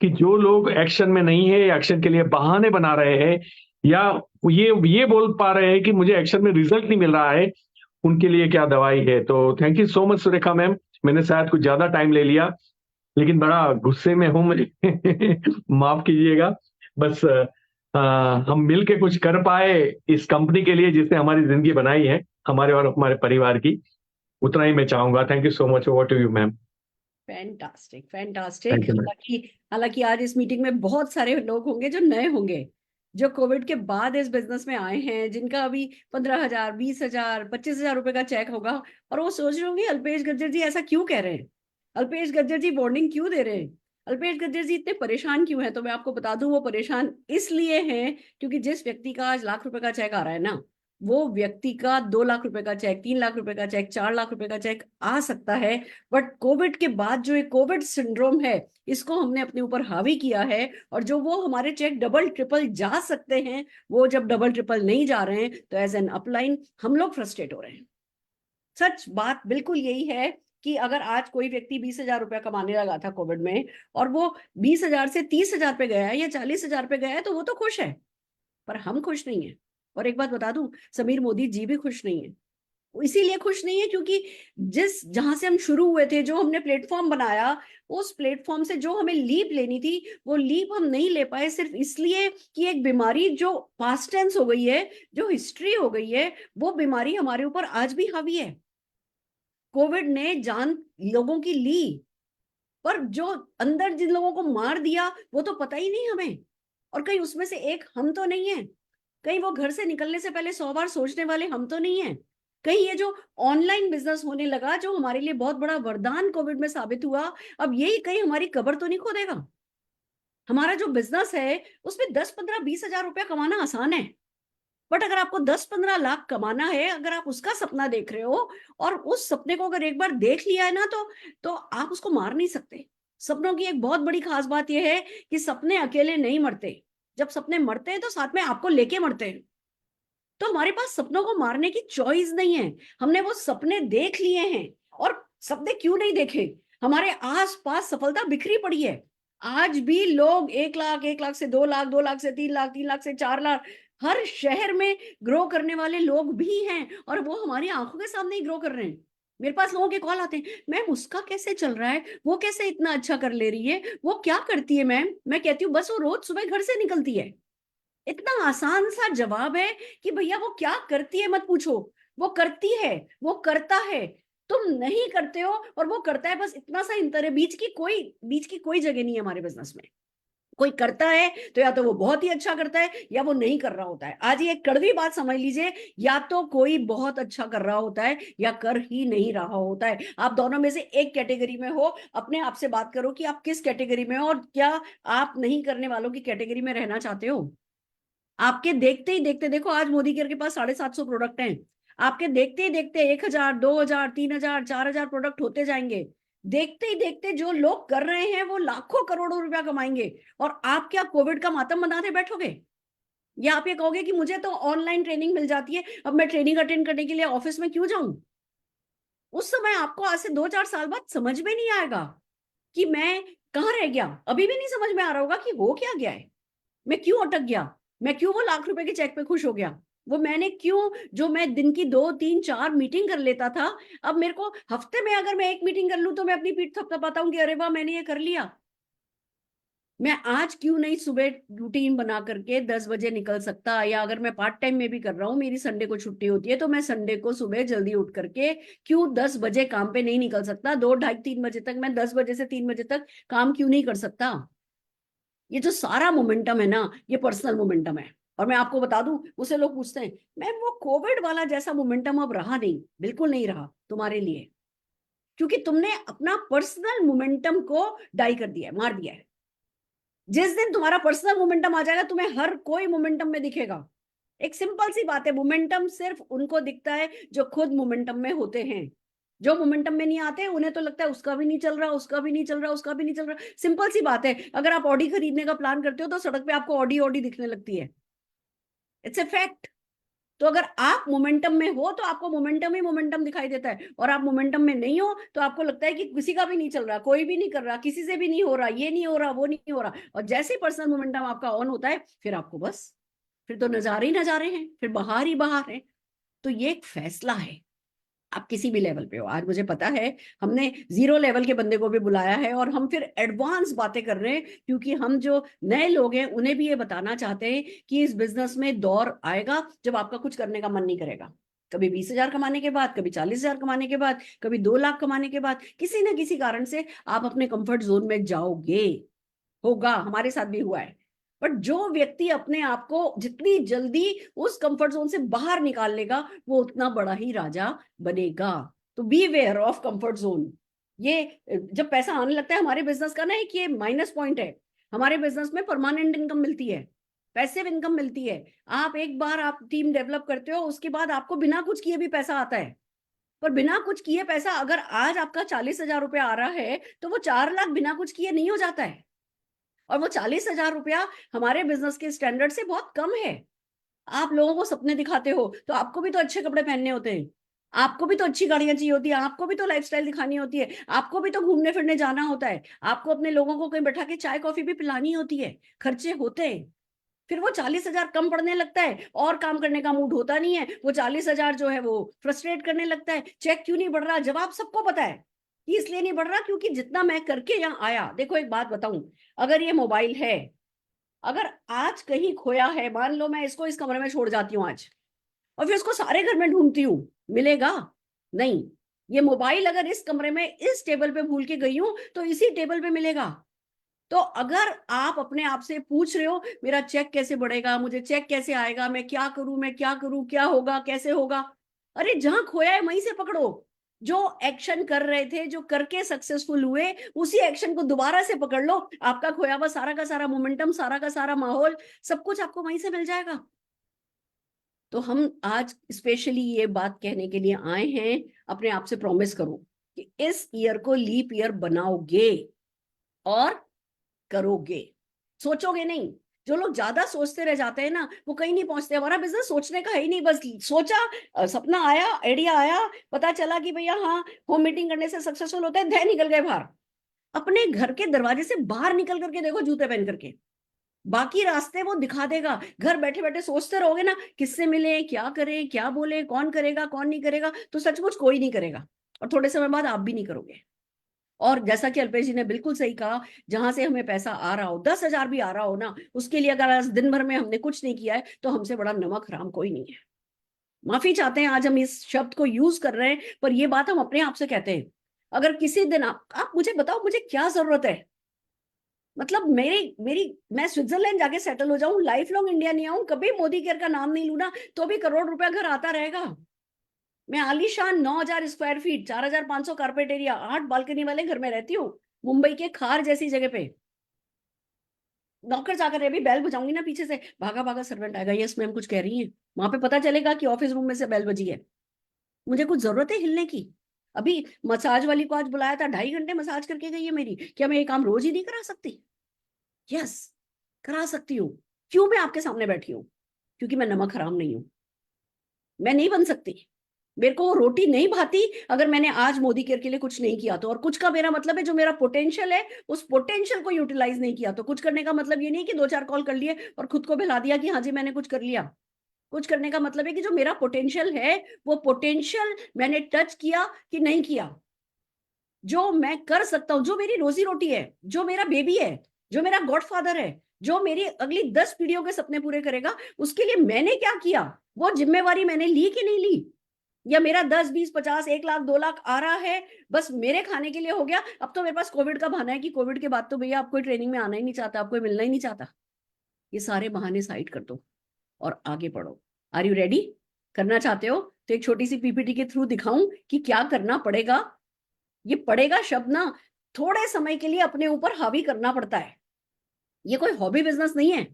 कि जो लोग एक्शन में नहीं है, एक्शन के लिए बहाने बना रहे हैं, या ये बोल पा रहे हैं कि मुझे एक्शन में रिजल्ट नहीं मिल रहा है, उनके लिए क्या दवाई है। तो thank you so much Surekha ma'am. मैंने शायद कुछ ज्यादा टाइम ले लिया, लेकिन बड़ा गुस्से में हूं मुझे माफ कीजिएगा। बस हम मिल के कुछ कर पाए इस कंपनी के लिए जिसने हमारी जिंदगी बनाई है, हमारे और हमारे परिवार की, उतना ही मैं चाहूंगा। Thank you so much. Over to you ma'am. Fantastic fantastic. Thank you ma'am. हालांकि आज इस मीटिंग में बहुत सारे लोग होंगे जो नए होंगे, जो कोविड के बाद इस बिजनेस में आए हैं, जिनका अभी 15,000, 20,000, 25,000 रुपए का चेक होगा, और वो सोच रहे होंगे अल्पेश गज्जर जी ऐसा क्यों कह रहे हैं, अल्पेश गज्जर जी वार्निंग क्यों दे रहे हैं, अल्पेश गज्जर जी इतने परेशान क्यों हैं। तो मैं आपको बता दूं, वो परेशान इसलिए हैं क्योंकि जिस व्यक्ति का आज लाख रुपए का चेक आ रहा है ना, वो व्यक्ति का 2 लाख रुपए का चेक, 3 लाख रुपए का चेक, 4 लाख रुपए का चेक आ सकता है। बट कोविड के बाद जो ये कोविड सिंड्रोम है, इसको हमने अपने ऊपर हावी किया है, और जो वो हमारे चेक डबल ट्रिपल जा सकते हैं, वो जब डबल ट्रिपल नहीं जा रहे हैं तो एज एन अपलाइन हम लोग फ्रस्ट्रेट हो रहे हैं। सच बात बिल्कुल यही है कि अगर आज कोई व्यक्ति 20,000 रुपया कमाने लगा था कोविड में, और वो 20,000 से 30,000 पे गया है या 40,000 पे गया है, तो वो तो खुश है, पर हम खुश नहीं है। और एक बात बता दूं, समीर मोदी जी भी खुश नहीं है। वो इसीलिए खुश नहीं है क्योंकि जहां से हम शुरू हुए थे, जो हमने प्लेटफॉर्म बनाया, उस प्लेटफॉर्म से जो हमें लीप लेनी थी, वो लीप हम नहीं ले पाए, सिर्फ इसलिए कि एक बीमारी जो पास्ट टेंस हो गई है, जो हिस्ट्री हो गई है, वो बीमारी हमारे ऊपर आज भी हावी है। कोविड ने जान लोगों की ली, पर जो अंदर जिन लोगों को मार दिया वो तो पता ही नहीं हमें, और कहीं उसमें से एक हम तो नहीं है। कहीं वो घर से निकलने से पहले 100 बार सोचने वाले हम तो नहीं है। कहीं ये जो ऑनलाइन बिजनेस होने लगा, जो हमारे लिए बहुत बड़ा वरदान कोविड में साबित हुआ, अब यही कहीं हमारी कब्र तो नहीं खोदेगा। हमारा जो बिजनेस है उसमें 10, 15, 20,000 रुपया कमाना आसान है, बट अगर आपको 10-15 लाख कमाना है, अगर आप उसका सपना देख रहे हो, और उस सपने को अगर एक बार देख लिया है ना, तो आप उसको मार नहीं सकते। सपनों की एक बहुत बड़ी खास बात यह है कि सपने अकेले नहीं मरते। जब सपने मरते हैं तो साथ में आपको लेके मरते हैं। तो हमारे पास सपनों को मारने की चॉइस नहीं है। हमने वो सपने देख लिए हैं, और सपने क्यों नहीं देखे, हमारे आसपास सफलता बिखरी पड़ी है। आज भी लोग 1 लाख, 1 लाख से 2 लाख, 2 लाख से 3 लाख, 3 लाख से 4 लाख, हर शहर में ग्रो करने वाले लोग भी हैं, और वो हमारी आंखों के सामने ही ग्रो कर रहे हैं। मेरे पास लोगों के कॉल आते हैं, मैम उसका कैसे चल रहा है, वो कैसे इतना अच्छा कर ले रही है, वो क्या करती है मैम। मैं कहती हूँ बस वो रोज सुबह घर से निकलती है। इतना आसान सा जवाब है कि भैया वो क्या करती है मत पूछो, वो करती है, वो करता है, तुम नहीं करते हो और वो करता है, बस इतना सा अंतर है। बीच की कोई जगह नहीं है हमारे बिजनेस में। कोई करता है तो या तो वो बहुत ही अच्छा करता है, या वो नहीं कर रहा होता है। आज ये एक कड़वी बात समझ लीजिए, या तो कोई बहुत अच्छा कर रहा होता है या कर ही नहीं रहा होता है। आप दोनों में से एक कैटेगरी में हो। अपने आप से बात करो कि आप किस कैटेगरी में हो, और क्या आप नहीं करने वालों की कैटेगरी में रहना चाहते हो। आपके देखते ही देखते, देखो आज मोदी केयर के पास 750 प्रोडक्ट हैं। आपके देखते ही देखते 1,000, 2,000, 3,000, 4,000 प्रोडक्ट होते जाएंगे। देखते ही देखते जो लोग कर रहे हैं वो लाखों करोड़ों रुपया कमाएंगे, और आप क्या कोविड का मातम मनाते बैठोगे, या आप ये कहोगे कि मुझे तो ऑनलाइन ट्रेनिंग मिल जाती है, अब मैं ट्रेनिंग अटेंड करने के लिए ऑफिस में क्यों जाऊं। उस समय आपको आज से 2-4 साल बाद समझ में नहीं आएगा कि मैं कहाँ रह गया। अभी भी नहीं समझ में आ रहा होगा कि हो क्या गया है, मैं क्यों अटक गया, मैं क्यों वो लाख रुपए के चेक पे खुश हो गया, वो मैंने क्यों, जो मैं दिन की 2, 3, 4 मीटिंग कर लेता था, अब मेरे को हफ्ते में अगर मैं 1 मीटिंग कर लूं तो मैं अपनी पीठ थपथपाता हूं कि अरे वाह मैंने ये कर लिया। मैं आज क्यों नहीं सुबह रूटीन बना करके 10 बजे निकल सकता, या अगर मैं पार्ट टाइम में भी कर रहा हूँ, मेरी संडे को छुट्टी होती है, तो मैं संडे को सुबह जल्दी उठ करके क्यों 10 बजे काम पे नहीं निकल सकता, 2, ढाई, 3 बजे तक, मैं 10 बजे से 3 बजे तक काम क्यों नहीं कर सकता। ये जो सारा मोमेंटम है ना, ये पर्सनल मोमेंटम है। और मैं आपको बता दूं, मुझसे लोग पूछते हैं मैम वो कोविड वाला जैसा मोमेंटम अब रहा नहीं, बिल्कुल नहीं रहा तुम्हारे लिए, क्योंकि तुमने अपना पर्सनल मोमेंटम को डाई कर दिया है, मार दिया है। जिस दिन तुम्हारा पर्सनल मोमेंटम आ जाएगा, तुम्हें हर कोई मोमेंटम में दिखेगा। एक सिंपल सी बात है, मोमेंटम सिर्फ उनको दिखता है जो खुद मोमेंटम में होते हैं। जो मोमेंटम में नहीं आते उन्हें तो लगता है उसका भी नहीं चल रहा, उसका भी नहीं चल रहा, उसका भी नहीं चल रहा। सिंपल सी बात है, अगर आप ऑडी खरीदने का प्लान करते हो तो सड़क पे आपको ऑडी ऑडी दिखने लगती है। It's a fact. तो अगर आप मोमेंटम में हो तो आपको मोमेंटम ही मोमेंटम दिखाई देता है, और आप मोमेंटम में नहीं हो तो आपको लगता है कि किसी का भी नहीं चल रहा, कोई भी नहीं कर रहा, किसी से भी नहीं हो रहा, ये नहीं हो रहा, वो नहीं हो रहा। और जैसे पर्सनल मोमेंटम आपका ऑन होता है, फिर आपको बस, फिर तो नजारे ही नजारे हैं, फिर बाहर ही बाहर है। तो ये एक फैसला है, आप किसी भी लेवल पे हो। आज मुझे पता है हमने 0 लेवल के बंदे को भी बुलाया है, और हम फिर एडवांस बातें कर रहे हैं, क्योंकि हम जो नए लोग हैं उन्हें भी ये बताना चाहते हैं कि इस बिजनेस में दौर आएगा जब आपका कुछ करने का मन नहीं करेगा। कभी 20,000 कमाने के बाद, कभी 40,000 कमाने के बाद, कभी 2 लाख कमाने के बाद, किसी ना किसी कारण से आप अपने कंफर्ट जोन में जाओगे। होगा, हमारे साथ भी हुआ है। बट जो व्यक्ति अपने आप को जितनी जल्दी उस कंफर्ट जोन से बाहर निकाल लेगा, वो उतना बड़ा ही राजा बनेगा। तो beware of comfort zone. ये जब पैसा आने लगता है हमारे बिजनेस का ना, एक ये माइनस पॉइंट है। हमारे बिजनेस में परमानेंट इनकम मिलती है, पैसिव इनकम मिलती है। आप एक बार आप टीम डेवलप करते हो, उसके बाद आपको बिना कुछ किए भी पैसा आता है। पर बिना कुछ किए पैसा, अगर आज आपका 40,000 रुपया आ रहा है, तो वो 4 लाख बिना कुछ किए नहीं हो जाता है। और वो 40,000 रुपया हमारे बिजनेस के स्टैंडर्ड से बहुत कम है। आप लोगों को सपने दिखाते हो, तो आपको भी तो अच्छे कपड़े पहनने होते हैं, आपको भी तो अच्छी गाड़ियां चाहिए होती है, आपको भी तो लाइफस्टाइल दिखानी होती है, आपको भी तो घूमने फिरने जाना होता है, आपको अपने लोगों को कहीं बैठा के चाय कॉफी भी पिलानी होती है, खर्चे होते हैं। फिर वो 40,000 कम पड़ने लगता है और काम करने का मूड होता नहीं है। वो 40,000 जो है वो फ्रस्ट्रेट करने लगता है। चेक क्यों नहीं बढ़ रहा? जवाब सबको पता है कि इसलिए नहीं बढ़ रहा क्योंकि जितना मैं करके यहाँ आया। देखो एक बात बताऊं, अगर ये मोबाइल है, अगर आज कहीं खोया है, मान लो मैं इसको इस कमरे में छोड़ जाती हूँ आज, और फिर इसको सारे घर में ढूंढती हूँ, मिलेगा नहीं। ये मोबाइल अगर इस कमरे में इस टेबल पे भूल के गई हूं तो इसी टेबल पे मिलेगा। तो अगर आप अपने आप से पूछ रहे हो मेरा चेक कैसे बढ़ेगा, मुझे चेक कैसे आएगा, मैं क्या करूं, मैं क्या करूं, क्या होगा, कैसे होगा, अरे जहां खोया है वहीं से पकड़ो। जो एक्शन कर रहे थे, जो करके सक्सेसफुल हुए, उसी एक्शन को दोबारा से पकड़ लो। आपका खोया हुआ सारा का सारा मोमेंटम, सारा का सारा माहौल, सब कुछ आपको वहीं से मिल जाएगा। तो हम आज स्पेशली ये बात कहने के लिए आए हैं, अपने आप से प्रॉमिस करो कि इस ईयर को लीप ईयर बनाओगे और करोगे। सोचोगे नहीं। जो लोग ज्यादा सोचते रह जाते हैं ना, वो कहीं नहीं पहुंचते। हमारा बिजनेस सोचने का है ही नहीं, बस सोचा, सपना आया, आइडिया आया, पता चला कि भैया हाँ होम मीटिंग करने से सक्सेसफुल होता है, धै निकल गए बाहर। अपने घर के दरवाजे से बाहर निकल करके देखो, जूते पहन करके, बाकी रास्ते वो दिखा देगा। घर बैठे बैठे सोचते रहोगे ना किससे मिले, क्या करें, क्या बोले, कौन करेगा, कौन नहीं करेगा, तो सचमुच कोई नहीं करेगा, और थोड़े समय बाद आप भी नहीं करोगे। और जैसा कि अल्पेश जी ने बिल्कुल सही कहा, जहां से हमें पैसा आ रहा हो, 10,000 भी आ रहा हो ना, उसके लिए अगर आज दिन भर में हमने कुछ नहीं किया है तो हमसे बड़ा नमक हराम कोई नहीं है। माफी चाहते हैं आज हम इस शब्द को यूज कर रहे हैं, पर ये बात हम अपने आप से कहते हैं। अगर किसी दिन आप मुझे बताओ मुझे क्या जरूरत है, मतलब मेरी मेरी मैं स्विट्जरलैंड जाके सेटल हो जाऊं, लाइफ लॉन्ग इंडिया नहीं आऊं, कभी मोदी केयर का नाम नहीं लू ना, तो भी करोड़ रुपया घर आता रहेगा। मैं आलीशान 9,000 square feet, 4,500 carpet area, 8 balcony वाले घर में रहती हूँ, मुंबई के खार जैसी जगह पे। नौकर चाकर अभी बेल बजाऊंगी ना पीछे से, भागा भागा सर्वेंट आएगा, यस मैम कुछ कह रही है, वहां पे पता चलेगा कि ऑफिस रूम में से बेल बजी है। मुझे कुछ जरूरत है हिलने की? अभी मसाज वाली को आज बुलाया था, 2.5 घंटे मसाज करके गई है मेरी। क्या मैं ये काम रोज ही नहीं करा सकती? यस, करा सकती हूँ। क्यों मैं आपके सामने बैठी हूँ? क्योंकि मैं नमक हराम नहीं हूं। मैं नहीं बन सकती, मेरे को वो रोटी नहीं भाती अगर मैंने आज मोदी केयर के लिए कुछ नहीं किया तो। और कुछ का मेरा मतलब है जो मेरा पोटेंशियल है, उस पोटेंशियल को यूटिलाइज नहीं किया तो। कुछ करने का मतलब ये नहीं कि 2-4 कॉल कर लिए और खुद को बहला दिया कि हाँ जी मैंने कुछ कर लिया। कुछ करने का मतलब है कि जो मेरा पोटेंशियल है, वो पोटेंशियल मैंने टच किया कि नहीं किया। जो मैं कर सकता हूं, जो मेरी रोजी रोटी है, जो मेरा बेबी है, जो मेरा गॉडफादर है, जो मेरी अगली 10 पीढ़ियों के सपने पूरे करेगा, उसके लिए मैंने क्या किया, वो जिम्मेवारी मैंने ली कि नहीं ली? या मेरा 10, 20, 50, 1 लाख, 2 लाख आ रहा है, बस मेरे खाने के लिए हो गया। अब तो मेरे पास कोविड का बहाना है कि कोविड के बाद तो भैया आप कोई ट्रेनिंग में आना ही नहीं चाहता, आपको मिलना ही नहीं चाहता। ये सारे बहाने साइड कर दो और आगे बढ़ो। Are you ready? करना चाहते हो तो एक छोटी सी पीपीटी के थ्रू दिखाऊं कि क्या करना पड़ेगा। ये पड़ेगा शब्द ना थोड़े समय के लिए अपने ऊपर हावी करना पड़ता है। ये कोई हॉबी बिजनेस नहीं है।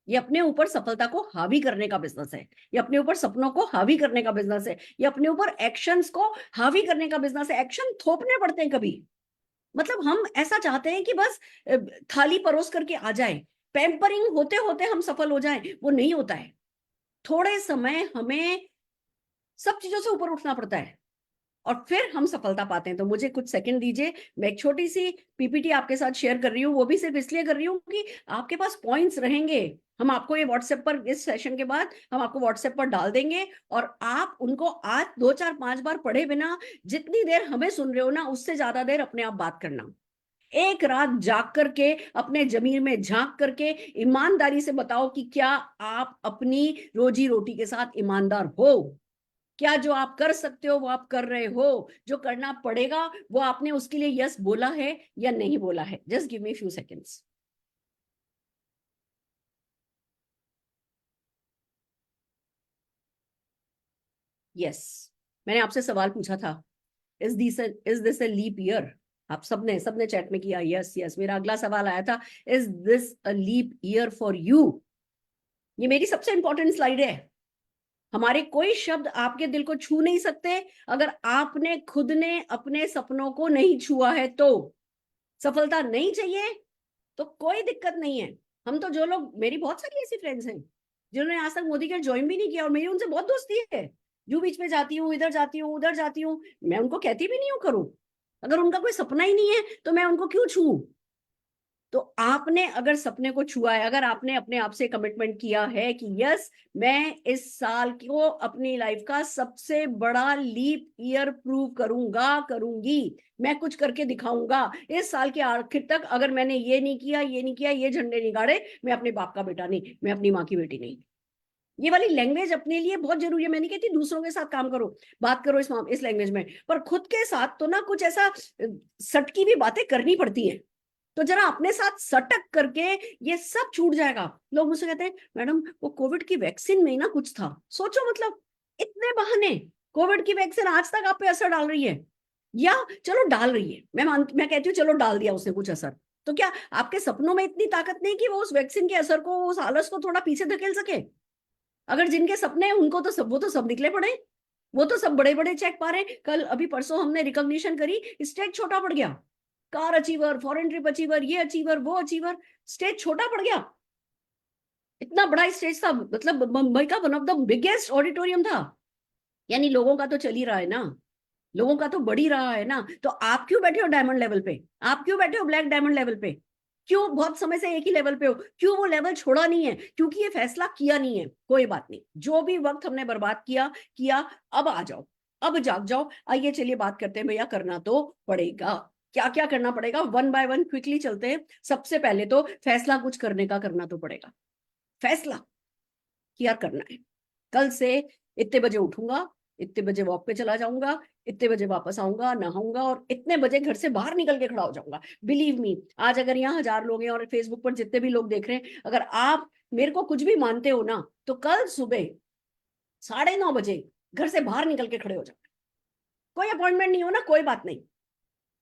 ये अपने ऊपर सफलता को हावी करने का बिजनेस है, ये अपने ऊपर सपनों को हावी करने का बिजनेस है, ये अपने ऊपर एक्शंस को हावी करने का बिजनेस है। एक्शन थोपने पड़ते हैं कभी, मतलब हम ऐसा चाहते हैं कि बस थाली परोस करके आ जाए, पैम्परिंग होते होते हम सफल हो जाएं, वो नहीं होता है। थोड़े समय हमें सब चीजों से ऊपर उठना पड़ता है और फिर हम सफलता पाते हैं। तो मुझे कुछ सेकंड दीजिए, मैं एक छोटी सी पीपीटी आपके साथ शेयर कर रही हूँ, वो भी सिर्फ इसलिए कर रही हूँ कि आपके पास पॉइंट्स रहेंगे। हम आपको ये व्हाट्सएप पर, इस सेशन के बाद हम आपको व्हाट्सएप पर डाल देंगे और आप उनको आज 2 4 5 बार पढ़े बिना जितनी देर हमें सुन रहे हो ना, उससे ज्यादा देर अपने आप बात करना। एक रात जाग करके अपने जमीर में झांक करके ईमानदारी से बताओ कि क्या आप अपनी रोजी रोटी के साथ ईमानदार हो? क्या जो आप कर सकते हो वो आप कर रहे हो? जो करना पड़ेगा वो आपने उसके लिए यस बोला है या नहीं बोला है? Just give me few seconds. Yes, मैंने आपसे सवाल पूछा था, is this a leap year? आप सबने सबने चैट में किया यस यस। मेरा अगला सवाल आया था, is this a leap year for you? ये मेरी सबसे इंपॉर्टेंट स्लाइड है। हमारे कोई शब्द आपके दिल को छू नहीं सकते अगर आपने खुद ने अपने सपनों को नहीं छुआ है। तो सफलता नहीं चाहिए तो कोई दिक्कत नहीं है। हम तो, जो लोग, मेरी बहुत सारी ऐसी फ्रेंड्स हैं जिन्होंने आज तक मोदी केयर ज्वाइन भी नहीं किया और मेरी उनसे बहुत दोस्ती है। जू बीच में जाती हूँ, इधर जाती हूँ, उधर जाती हूँ, मैं उनको कहती भी नहीं हूँ करूँ। अगर उनका कोई सपना ही नहीं है तो मैं उनको क्यों छू? तो आपने अगर सपने को छुआ है, अगर आपने अपने आप से कमिटमेंट किया है कि यस, मैं इस साल को अपनी लाइफ का सबसे बड़ा लीप ईयर प्रूव करूंगा, करूंगी, मैं कुछ करके दिखाऊंगा, इस साल के आखिर तक अगर मैंने ये नहीं किया, ये नहीं किया, ये झंडे नहीं गाड़े, मैं अपने बाप का बेटा नहीं, मैं अपनी माँ की बेटी नहीं। ये वाली लैंग्वेज अपने लिए बहुत जरूरी है। मैं नहीं कहती दूसरों के साथ काम करो, बात करो इस लैंग्वेज में, पर खुद के साथ तो ना कुछ ऐसा सटकी भी बातें करनी पड़ती है। तो जरा अपने साथ सटक करके ये सब छूट जाएगा। लोग मुझसे कहते हैं, मैडम वो कोविड की वैक्सीन में ही ना कुछ था। सोचो, मतलब इतने बहाने। कोविड की वैक्सीन आज तक आप पे असर डाल रही है, या चलो डाल रही है, मैं कहती हूँ चलो डाल दिया उसने कुछ असर, तो क्या आपके सपनों में इतनी ताकत नहीं कि वो उस वैक्सीन के असर को, उस आलस को थोड़ा पीछे धकेल सके? अगर जिनके सपने हैं उनको तो सब, वो तो सब निकले पड़े, वो तो सब बड़े बड़े चेक पा रहे हैं। कल अभी परसों हमने रिकॉग्निशन करी, स्टेज छोटा पड़ गया। Car achiever, foreign trip achiever, ये अचीवर, वो अचीवर, स्टेज छोटा पड़ गया। इतना बड़ा स्टेज था, मतलब मुंबई का one of the biggest auditorium था। यानी लोगों का तो चल ही रहा है ना, लोगों का तो बढ़ ही रहा है ना। तो आप क्यों बैठे हो डायमंड लेवल पे? आप क्यों बैठे हो ब्लैक डायमंड लेवल पे? क्यों बहुत समय से एक ही लेवल पे हो? क्यों वो लेवल छोड़ा नहीं है? क्योंकि ये फैसला किया नहीं है। कोई बात नहीं, जो भी वक्त हमने बर्बाद किया किया, अब आ जाओ, अब जाग जाओ। आइए चलिए बात करते हैं, भैया करना तो पड़ेगा। क्या क्या करना पड़ेगा, वन बाय वन क्विकली चलते हैं। सबसे पहले तो फैसला कुछ करने का करना तो पड़ेगा। फैसला क्या करना है, कल से इतने बजे उठूंगा, इतने बजे वॉक पे चला जाऊंगा, इतने बजे वापस आऊंगा, नहाऊंगा और इतने बजे घर से बाहर निकल के खड़ा हो जाऊंगा। बिलीव मी, आज अगर यहाँ 1000 लोग हैं और फेसबुक पर जितने भी लोग देख रहे हैं, अगर आप मेरे को कुछ भी मानते हो ना, तो कल सुबह 9:30 बजे घर से बाहर निकल के खड़े हो जाओ। कोई अपॉइंटमेंट नहीं हो ना, कोई बात नहीं,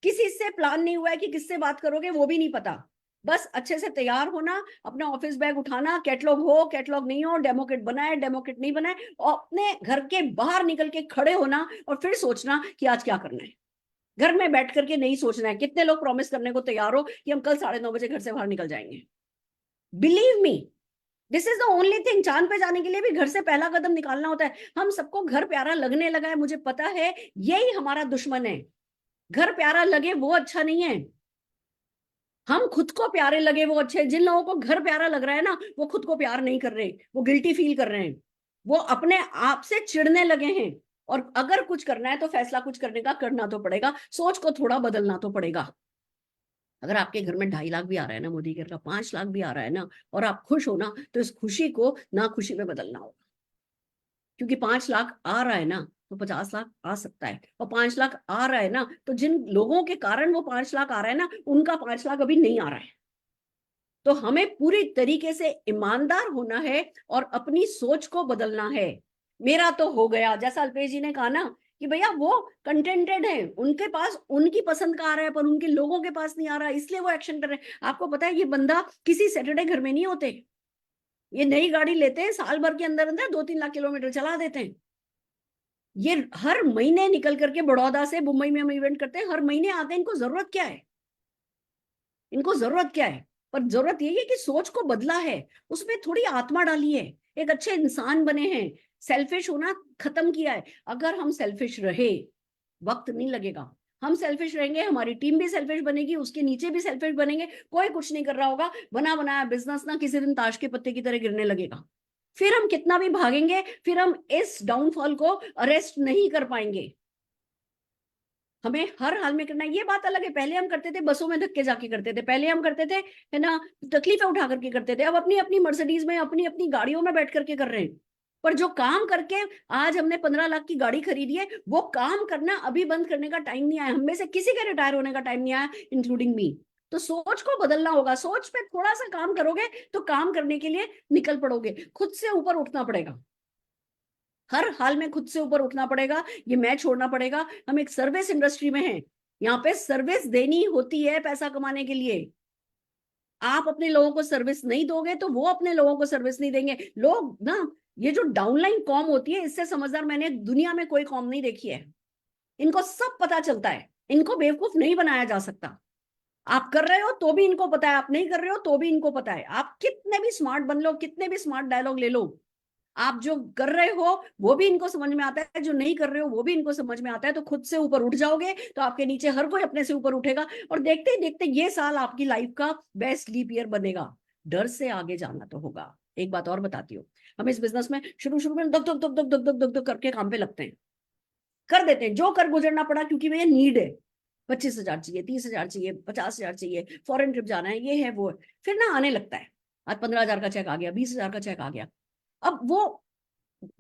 किसी से प्लान नहीं हुआ है कि किससे बात करोगे, वो भी नहीं पता। बस अच्छे से तैयार होना, अपना ऑफिस बैग उठाना, कैटलॉग हो कैटलॉग नहीं हो, डेमो किट बनाए डेमो किट नहीं बनाए, और अपने घर के बाहर निकल के खड़े होना और फिर सोचना कि आज क्या करना है। घर में बैठ करके नहीं सोचना है। कितने लोग प्रॉमिस करने को तैयार हो कि हम कल 9:30 बजे घर से बाहर निकल जाएंगे? Believe me, this is the only thing. चांद पे जाने के लिए भी घर से पहला कदम निकालना होता है। हम सबको घर प्यारा लगने लगा है, मुझे पता है, यही हमारा दुश्मन है। घर प्यारा लगे वो अच्छा नहीं है, हम खुद को प्यारे लगे वो अच्छे। जिन लोगों को घर प्यारा लग रहा है ना, वो खुद को प्यार नहीं कर रहे, वो गिल्टी फील कर रहे हैं, वो अपने आप से चिढ़ने लगे हैं। और अगर कुछ करना है तो फैसला कुछ करने का करना तो पड़ेगा, सोच को थोड़ा बदलना तो पड़ेगा। अगर आपके घर में 2.5 लाख भी आ रहा है ना, मोदी केयर का 5 लाख भी आ रहा है ना, और आप खुश हो ना, तो इस खुशी को ना खुशी में बदलना होगा। क्योंकि 5 लाख आ रहा है ना, तो 50 लाख आ सकता है। और 5 लाख आ रहा है ना, तो जिन लोगों के कारण वो 5 लाख आ रहा है ना, उनका 5 लाख अभी नहीं आ रहा है। तो हमें पूरी तरीके से ईमानदार होना है और अपनी सोच को बदलना है। मेरा तो हो गया, जैसा अल्पेश जी ने कहा ना, कि भैया वो कंटेंटेड है, उनके पास उनकी पसंद का आ रहा है, पर उनके लोगों के पास नहीं आ रहा है, इसलिए वो एक्शन कर रहे हैं। आपको पता है, ये बंदा किसी सैटरडे घर में नहीं होते, ये नई गाड़ी लेते हैं, साल भर के अंदर अंदर 2-3 लाख किलोमीटर चला देते हैं। ये हर महीने निकल करके बड़ौदा से मुंबई में हम इवेंट करते हैं, हर महीने आते हैं। इनको जरूरत क्या है? इनको जरूरत क्या है? पर जरूरत यही है कि सोच को बदला है, उसमें थोड़ी आत्मा डाली है, एक अच्छे इंसान बने हैं, सेल्फिश होना खत्म किया है। अगर हम सेल्फिश रहे, वक्त नहीं लगेगा। हम सेल्फिश रहेंगे, हमारी टीम भी सेल्फिश बनेगी, उसके नीचे भी सेल्फिश बनेंगे, कोई कुछ नहीं कर रहा होगा, बना बनाया बिजनेस ना किसी दिन ताश के पत्ते की तरह गिरने लगेगा। फिर हम कितना भी भागेंगे, फिर हम इस डाउनफॉल को अरेस्ट नहीं कर पाएंगे। हमें हर हाल में करना है। ये बात अलग है, पहले हम करते थे बसों में धक्के जाके करते थे, पहले हम करते थे है ना, तकलीफें उठा करके करते थे। अब अपनी अपनी मर्सिडीज में, अपनी अपनी गाड़ियों में बैठ करके कर रहे हैं। पर जो काम करके आज हमने 15 लाख की गाड़ी खरीदी है, वो काम करना अभी बंद करने का टाइम नहीं आया। हम में से किसी के रिटायर होने का टाइम नहीं आया, इंक्लूडिंग मी। तो सोच को बदलना होगा। सोच पे थोड़ा सा काम करोगे तो काम करने के लिए निकल पड़ोगे। खुद से ऊपर उठना पड़ेगा, हर हाल में खुद से ऊपर उठना पड़ेगा। ये मैं छोड़ना पड़ेगा। हम एक सर्विस इंडस्ट्री में हैं, यहाँ पे सर्विस देनी होती है पैसा कमाने के लिए। आप अपने लोगों को सर्विस नहीं दोगे तो वो अपने लोगों को सर्विस नहीं देंगे। लोग ना, ये जो डाउनलाइन कॉम होती है, इससे समझदार मैंने दुनिया में कोई कॉम नहीं देखी है। इनको सब पता चलता है, इनको बेवकूफ नहीं बनाया जा सकता। आप कर रहे हो तो भी इनको पता है, आप नहीं कर रहे हो तो भी इनको पता है। आप कितने भी स्मार्ट बन लो, कितने भी स्मार्ट डायलॉग ले लो, आप जो कर रहे हो वो भी इनको समझ में आता है, जो नहीं कर रहे हो वो भी इनको समझ में आता है। तो खुद से ऊपर उठ जाओगे तो आपके नीचे हर कोई अपने से ऊपर उठेगा, और देखते ही देखते ये साल आपकी लाइफ का बेस्ट लीप ईयर बनेगा। डर से आगे जाना तो होगा। एक बात और बताती हूँ, हम इस बिजनेस में शुरू में दक दक दक दक दक दक दक करके काम पे लगते हैं, कर देते हैं जो कर गुजरना पड़ा, क्योंकि भैया नीड है। 25,000 चाहिए, 30,000 चाहिए, 50,000 चाहिए, फॉरेन ट्रिप जाना है, ये है वो है। फिर ना आने लगता है, आज 15,000 का चेक आ गया, 20,000 का चेक आ गया। अब वो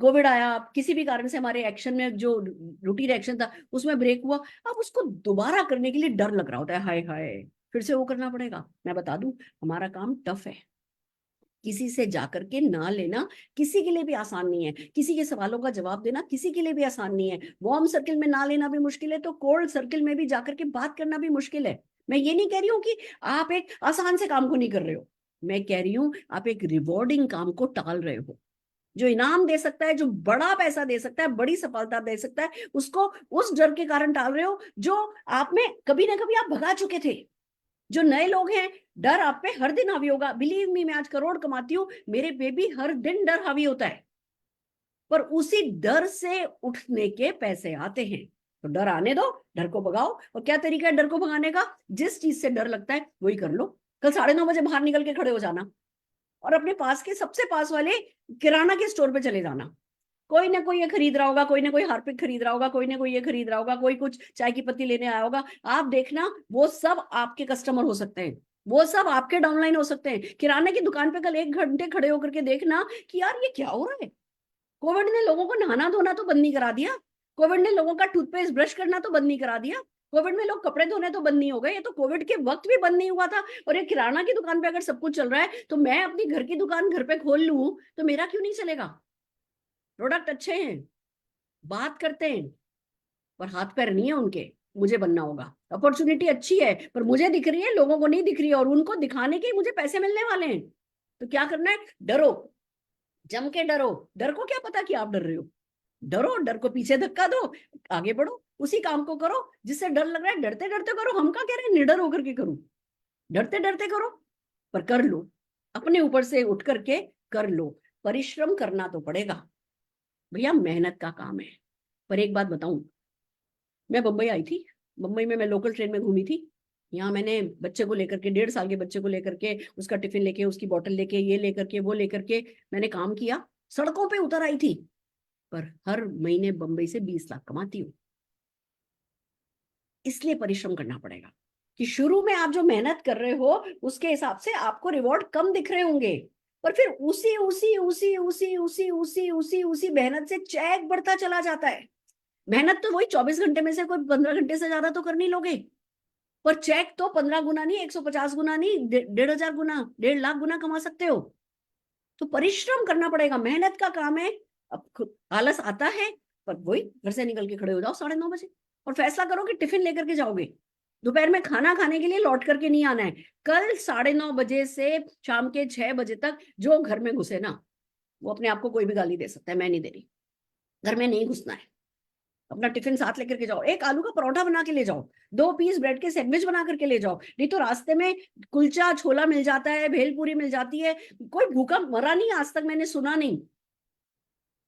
कोविड आया, किसी भी कारण से हमारे एक्शन में जो रूटीन एक्शन था उसमें ब्रेक हुआ। अब उसको दोबारा करने के लिए डर लग रहा होता है, हाय हाय फिर से वो करना पड़ेगा। मैं बता दूं, हमारा काम टफ है, किसी से जाकर के ना लेना किसी के लिए भी आसान नहीं है। किसी के सवालों का जवाब देना किसी के लिए भी आसान नहीं है। वार्म सर्किल में ना लेना भी मुश्किल है, तो कोल्ड सर्किल में भी जाकर के बात करना भी मुश्किल है। मैं ये नहीं कह रही हूँ कि आप एक आसान से काम को नहीं कर रहे हो, मैं कह रही हूँ आप एक रिवॉर्डिंग काम को टाल रहे हो। जो इनाम दे सकता है, जो बड़ा पैसा दे सकता है, बड़ी सफलता दे सकता है, उसको उस डर के कारण टाल रहे हो जो आप में कभी ना कभी आप भगा चुके थे। जो नए लोग हैं, डर आप पे हर दिन हावी होगा। बिलीव मी, मैं आज करोड़ कमाती हूँ, मेरे पे भी हर दिन डर हावी होता है, पर उसी डर से उठने के पैसे आते हैं। तो डर आने दो, डर को भगाओ। और क्या तरीका है डर को भगाने का? जिस चीज से डर लगता है वही कर लो। कल 9:30 बजे बाहर निकल के खड़े हो जाना और अपने पास के सबसे पास वाले किराना के स्टोर पे चले जाना। कोई ना कोई ये खरीद रहा होगा, कोई ना कोई हार्पिक खरीद रहा होगा, कोई ना कोई ये खरीद रहा होगा, कोई कुछ चाय की पत्ती लेने आया होगा। आप देखना, वो सब आपके कस्टमर हो सकते हैं, वो सब आपके डाउनलाइन हो सकते हैं। किराने की दुकान पे कल 1 घंटे खड़े होकर के देखना कि यार ये क्या हो रहा है। कोविड ने लोगों को नहाना धोना तो बंद नहीं करा दिया, कोविड ने लोगों का टूथपेस्ट ब्रश करना तो बंद नहीं करा दिया, कोविड में लोग कपड़े धोने तो बंद नहीं हो गए। ये तो कोविड के वक्त भी बंद नहीं हुआ था। और ये किराना की दुकान पे अगर सब कुछ चल रहा है, तो मैं अपनी घर की दुकान घर पे खोल लूं तो मेरा क्यों नहीं चलेगा? प्रोडक्ट अच्छे हैं, बात करते हैं, पर हाथ पैर नहीं है उनके। मुझे बनना होगा। अपॉर्चुनिटी अच्छी है पर मुझे दिख रही है, लोगों को नहीं दिख रही है, और उनको दिखाने के मुझे पैसे मिलने वाले हैं। तो क्या करना है? डरो, जम के डरो। डर को क्या पता कि आप डर रहे हो? डरो, डर को पीछे धक्का दो, आगे बढ़ो, उसी काम को करो जिससे डर लग रहा है। डरते डरते करो, हम क्या कह रहे हैं निडर होकर के करो, डरते डरते करो, पर कर लो। अपने ऊपर से उठ करके कर लो। परिश्रम करना तो पड़ेगा भैया, मेहनत का काम है। पर एक बात बताऊं, मैं बम्बई आई थी, बम्बई में मैं लोकल ट्रेन में घूमी थी। यहाँ मैंने बच्चे को लेकर के, 1.5 साल के बच्चे को लेकर के, उसका टिफिन लेके, उसकी बोतल लेके, ये लेकर के, वो लेकर के मैंने काम किया, सड़कों पे उतर आई थी। पर हर महीने बम्बई से 20 लाख कमाती हूँ। इसलिए परिश्रम करना पड़ेगा कि शुरू में आप जो मेहनत कर रहे हो उसके हिसाब से आपको रिवॉर्ड कम दिख रहे होंगे, पर फिर उसी उसी उसी उसी उसी उसी उसी उसी मेहनत से चेक बढ़ता चला जाता है। मेहनत तो वही 24 घंटे में से कोई 15 घंटे से ज्यादा तो कर नहीं लोगे, पर चेक तो 15 गुना नहीं, 150 गुना नहीं, 1,500 गुना, 1.5 लाख गुना कमा सकते हो। तो परिश्रम करना पड़ेगा, मेहनत का काम है। अब आलस आता है, पर वही घर से निकल के खड़े हो जाओ 9:30 बजे और फैसला करो कि टिफिन लेकर के जाओगे। दोपहर में खाना खाने के लिए लौट करके नहीं आना है। कल 9:30 बजे से शाम के 6 बजे तक जो घर में घुसे ना, वो अपने आप को कोई भी गाली दे सकता है, मैं नहीं दे रही। घर में नहीं घुसना है। अपना टिफिन साथ लेकर के जाओ, एक आलू का परोठा बना के ले जाओ, 2 पीस ब्रेड के सैंडविच बना करके ले जाओ। नहीं तो रास्ते में कुलचा छोला मिल जाता है, भेलपूरी मिल जाती है, कोई भूखा मरा नहीं आज तक, मैंने सुना नहीं।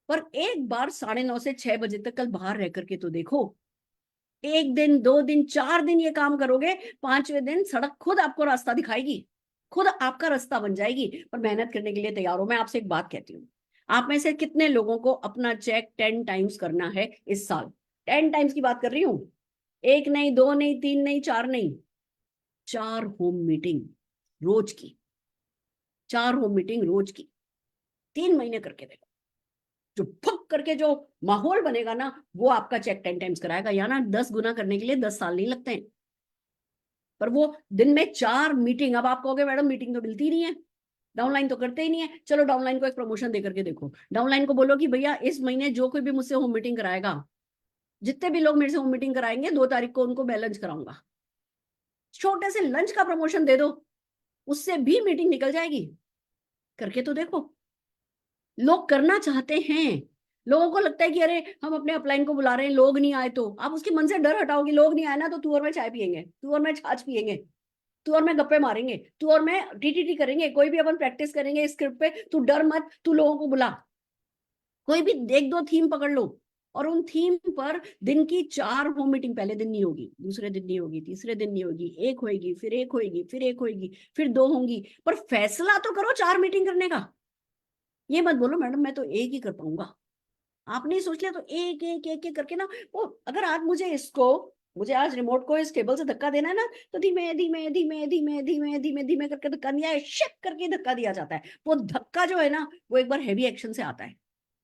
पर एक बार 9:30 से 6 बजे तक कल बाहर रह करके तो देखो। 1 दिन, 2 दिन, 4 दिन ये काम करोगे, 5वें दिन सड़क खुद आपको रास्ता दिखाएगी, खुद आपका रास्ता बन जाएगी। पर मेहनत करने के लिए तैयार हो। मैं आपसे एक बात कहती हूँ, आप में से कितने लोगों को अपना चेक 10 टाइम्स करना है इस साल? 10 टाइम्स की बात कर रही हूँ, 1 नहीं, 2 नहीं, 3 नहीं, 4 नहीं, 4 होम मीटिंग रोज की, 4 होम मीटिंग रोज की, 3 महीने करके देखो। जो फक करके जो माहौल बनेगा ना, वो आपका चेक 10 टाइम्स कराएगा। या ना 10 गुना करने के लिए 10 साल नहीं लगते हैं। पर वो दिन में 4 मीटिंग, अब आप कहोगे मैडम मीटिंग तो मिलती नहीं है, डाउनलाइन तो करते ही नहीं है। चलो डाउनलाइन को एक प्रमोशन देकर के देखो। डाउनलाइन को बोलो कि भैया इस महीने जो कोई भी मुझसे होम मीटिंग कराएगा, जितने भी लोग मेरे से होम मीटिंग कराएंगे, 2 तारीख को उनको मैं लंच कराऊंगा। छोटे से लंच का प्रमोशन दे दो, उससे भी मीटिंग निकल जाएगी। करके तो देखो। लोग करना चाहते हैं। लोगों को लगता है कि अरे हम अपने अपलाइन को बुला रहे हैं, लोग नहीं आए तो। आप उसके मन से डर हटाओगे, लोग नहीं आए ना तो तू और मैं चाय पियेंगे, तू और मैं छाछ पियेंगे, तू और मैं गप्पे मारेंगे, तू और मैं टीटीटी करेंगे, कोई भी अपन प्रैक्टिस करेंगे स्क्रिप्ट पे। तू डर मत, तू लोगों को बुला, कोई भी 1-2 थीम पकड़ लो, और उन थीम पर दिन की 4 होम मीटिंग, पहले दिन नहीं होगी, दूसरे दिन नहीं होगी, तीसरे दिन नहीं होगी, एक होगी, फिर एक होगी, फिर एक होगी, फिर 2 होंगी। पर फैसला तो करो 4 मीटिंग करने का। ये मत बोलो मैडम मैं तो एक ही कर पाऊंगा। आपने सोच लिया तो एक एक एक एक करके ना, वो अगर आज मुझे आज रिमोट को इस केबल से धक्का देना है ना, तो धीमे धीमे धीमे धीमे धीमे धीमे धीमे करके धक्का दिया है, शिक करके धक्का दिया जाता है। वो धक्का जो है ना, वो एक बार हैवी एक्शन से आता है।